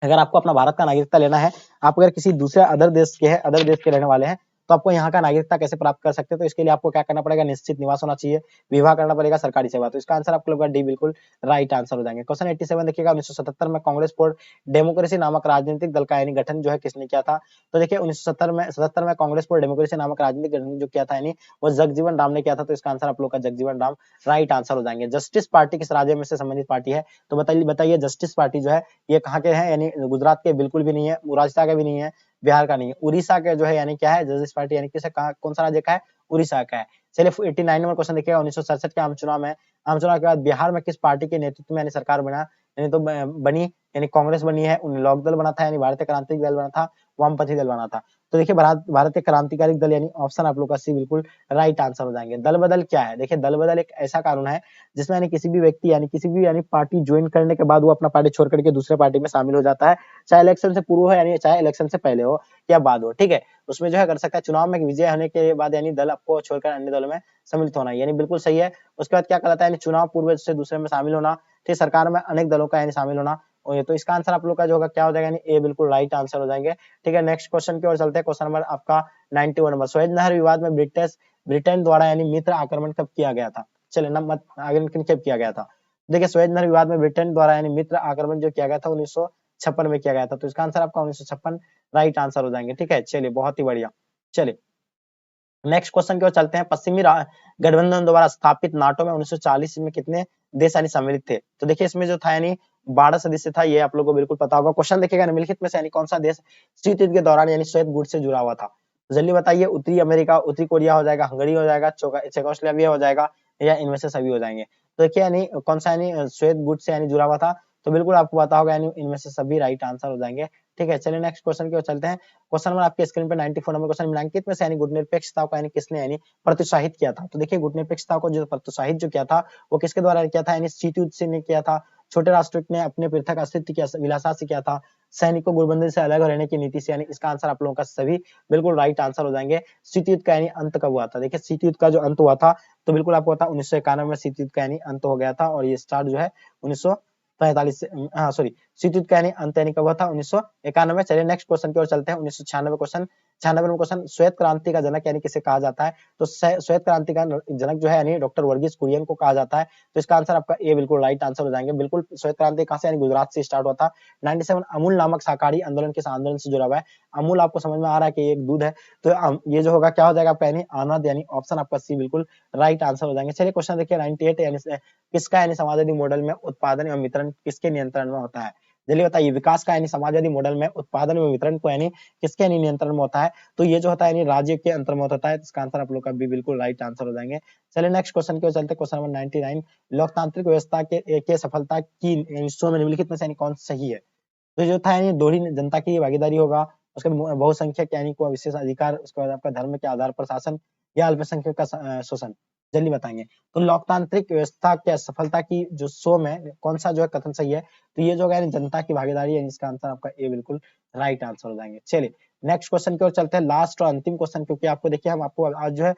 अगर आपको अपना भारत का नागरिकता लेना है, आप अगर किसी दूसरे अदर देश के रहने वाले हैं तो आपको यहाँ का नागरिकता कैसे प्राप्त कर सकते हैं? तो इसके लिए आपको क्या करना पड़ेगा? निश्चित निवास होना चाहिए, विवाह करना पड़ेगा, सरकारी सेवा। तो इसका आंसर आपको डी बिल्कुल राइट आंसर हो जाएंगे। क्वेश्चन 87 देखिएगा, 1977 में कांग्रेस फॉर डेमोक्रेसी नामक राजनीतिक दल का गठन जो है किसने किया था? तो देखिए 1977 में कांग्रेस फॉर डेमोक्रेसी नामक राजनीतिक गठन जो किया था वो जगजीवन राम ने किया था। तो इसका आंसर आप लोग का जगजीवन राम राइट आंसर हो जाएंगे। जस्टिस पार्टी किस राज्य में से संबंधित पार्टी है? तो बताइए जस्टिस पार्टी जो है ये कहाँ के हैं? गुजरात के बिल्कुल भी नहीं है, राजस्थान का भी नहीं है, बिहार का नहीं है, उड़ीसा का जो है क्या है जस्टिस पार्टी किसे कौन सा राज्य का है? उड़ीसा का है। चलिए 89 नंबर क्वेश्चन देखिएगा, 1967 के आम चुनाव में, आम चुनाव के बाद बिहार में किस पार्टी के नेतृत्व में यानी सरकार बना, यानी तो बनी, यानी कांग्रेस बनी है, लोक दल बना था, यानी भारतीय क्रांतिकारी दल बना था, वामपंथी दल बना था। तो देखिए भारतीय क्रांतिकारी दल यानी ऑप्शन आप लोग का सी बिल्कुल राइट आंसर हो जाएंगे। दल बदल क्या है? देखिए दल बदल एक ऐसा कानून है जिसमें यानी किसी भी व्यक्ति यानी किसी भी यानी पार्टी ज्वाइन करने के बाद वो अपना पार्टी छोड़ करके दूसरे पार्टी में शामिल हो जाता है, चाहे इलेक्शन से पूर्व हो यानी चाहे इलेक्शन से पहले हो या बाद हो, ठीक है। उसमें जो है कर सकता है चुनाव में विजय होने के बाद यानी दल आपको छोड़कर अन्य दलों में सम्मिलित होना, यानी बिल्कुल सही है। उसके बाद क्या कहलाता है, यानी चुनाव पूर्व से दूसरे में शामिल होना, ठीक, सरकार में अनेक दलों का यानी शामिल होना। और ये तो इसका आंसर आप लोग का जो होगा क्या हो जाएगा, यानी ए बिल्कुल राइट आंसर हो जाएंगे। ठीक है, नेक्स्ट क्वेश्चन की ओर चलते हैं। क्वेश्चन नंबर आपका 91 नंबर, सुएज नहर विवाद में ब्रिटेन द्वारा यानी मित्र आक्रमण कब किया गया था? चलिए नंबर आगे कब किया गया था? देखिए सुएज नहर विवाद में ब्रिटेन द्वारा यानी मित्र आक्रमण जो किया गया था 1956 में किया गया था। तो इसका आंसर आपका 1956 राइट आंसर हो जाएंगे। ठीक है, चलिए बहुत ही बढ़िया। चलिए नेक्स्ट क्वेश्चन की ओर चलते हैं। पश्चिमी गठबंधन द्वारा स्थापित नाटो में 1940 में कितने देश यानी सम्मिलित थे? तो देखिए इसमें जो था यानी 12 सदस्य था, ये आप लोगों को बिल्कुल पता होगा। क्वेश्चन देखिएगा, निम्नलिखित में से यानी कौन सा देश शीत युद्ध के दौरान यानी श्वेत गुट से जुड़ा हुआ था? तो जल्दी बताइए, उत्तरी अमेरिका, उत्तरी कोरिया हो जाएगा, हंगरी हो जाएगा, चेकोस्लोवाकिया हो जाएगा, या इनमें से सभी हो जाएंगे? तो देखिए यानी कौन सा यानी श्वेत गुट से यानी जुड़ा हुआ था? तो बिल्कुल आपको पता होगा, यानी इनमें से सभी राइट आंसर हो जाएंगे। ठीक है, चलिए नेक्स्ट क्वेश्चन की ओर चलते हैं। क्वेश्चन नंबर आपके स्क्रीन पे 94 नंबर क्वेश्चन, निम्नलिखित में से यानी गुटनिरपेक्षता को यानी किसने यानी प्रोत्साहित किया था? तो देखिए गुटनिरपेक्षता को जो प्रोत्साहित जो किया था वो किसके द्वारा किया था? यानी शीत युद्ध से ने किया था, छोटे राष्ट्र ने अपने पृथक अस्तित्व की विलासा से किया था, सैनिकों गुटबंदी से अलग रहने की नीति से, यानी इसका आंसर आप लोगों का सभी बिल्कुल राइट आंसर हो जाएंगे। शीत युद्ध का यानी अंत कब हुआ था? देखिए शीत युद्ध का जो अंत हुआ था तो बिल्कुल आपको पता 1991 में शीत युद्ध का यानी अंत हो गया था, और ये स्टार्ट जो है 1945 से, हाँ सॉरी, शीत युद्ध का यानी अंत यानी कब हुआ था? 1991। चलिए नेक्स्ट क्वेश्चन की ओर चलते हैं। 1996 क्वेश्चन, 96 नंबर क्वेश्चन, श्वेत क्रांति का जनक यानी किसे कहा जाता है? तो श्वेत क्रांति का जनक जो है यानी डॉक्टर वर्गीस कुरियन को कहा जाता है। तो इसका आंसर आपका ए बिल्कुल राइट आंसर हो जाएंगे। बिल्कुल श्वेत क्रांति कहां से, यानी गुजरात से स्टार्ट हुआ था। 97 अमूल नामक शाकाहारी आंदोलन किस आंदोलन से जुड़ा हुआ है? अमूल आपको समझ में आ रहा है कि एक दूध है, तो ये जो होगा क्या हो जाएगा आपका, यानी आनंद, यानी ऑप्शन आपका सी बिल्कुल राइट आंसर हो जाएंगे। चलिए क्वेश्चन देखिए 98, यानी किसका यानी समाजवादी मॉडल में उत्पादन एवं वितरण किसके नियंत्रण में होता है? जल्दी बताइए, विकास का यानी समाजवादी मॉडल में उत्पादन एवं वितरण को यानी किसके यानी नियंत्रण में होता है? तो ये जो होता है यानी राज्य के अंतर में होता है। इसका आंसर आप लोग का भी बिल्कुल राइट आंसर हो जाएंगे। चलिए नेक्स्ट क्वेश्चन की ओर चलते हैं। क्वेश्चन नंबर 99, लोकतांत्रिक व्यवस्था के सफलता की हिस्सों में निम्नलिखित में से यानी कौन सही है? तो जो था यानी दोहरी जनता की भागीदारी होगा, उसके बाद बहुसंख्यक यानी को विशेष अधिकार, उसके बाद आपका धर्म के आधार पर शासन, या अल्पसंख्यक का शोषण? जल्दी बताएंगे। तो लोकतांत्रिक व्यवस्था के सफलता की जो शो में कौन सा जो है कथन सही है? तो ये जो है जनता की भागीदारी है, इसका आंसर आपका ए बिल्कुल राइट आंसर हो जाएंगे। चलिए नेक्स्ट क्वेश्चन की ओर चलते हैं, लास्ट और अंतिम क्वेश्चन, क्योंकि आपको देखिए हम आपको आज जो है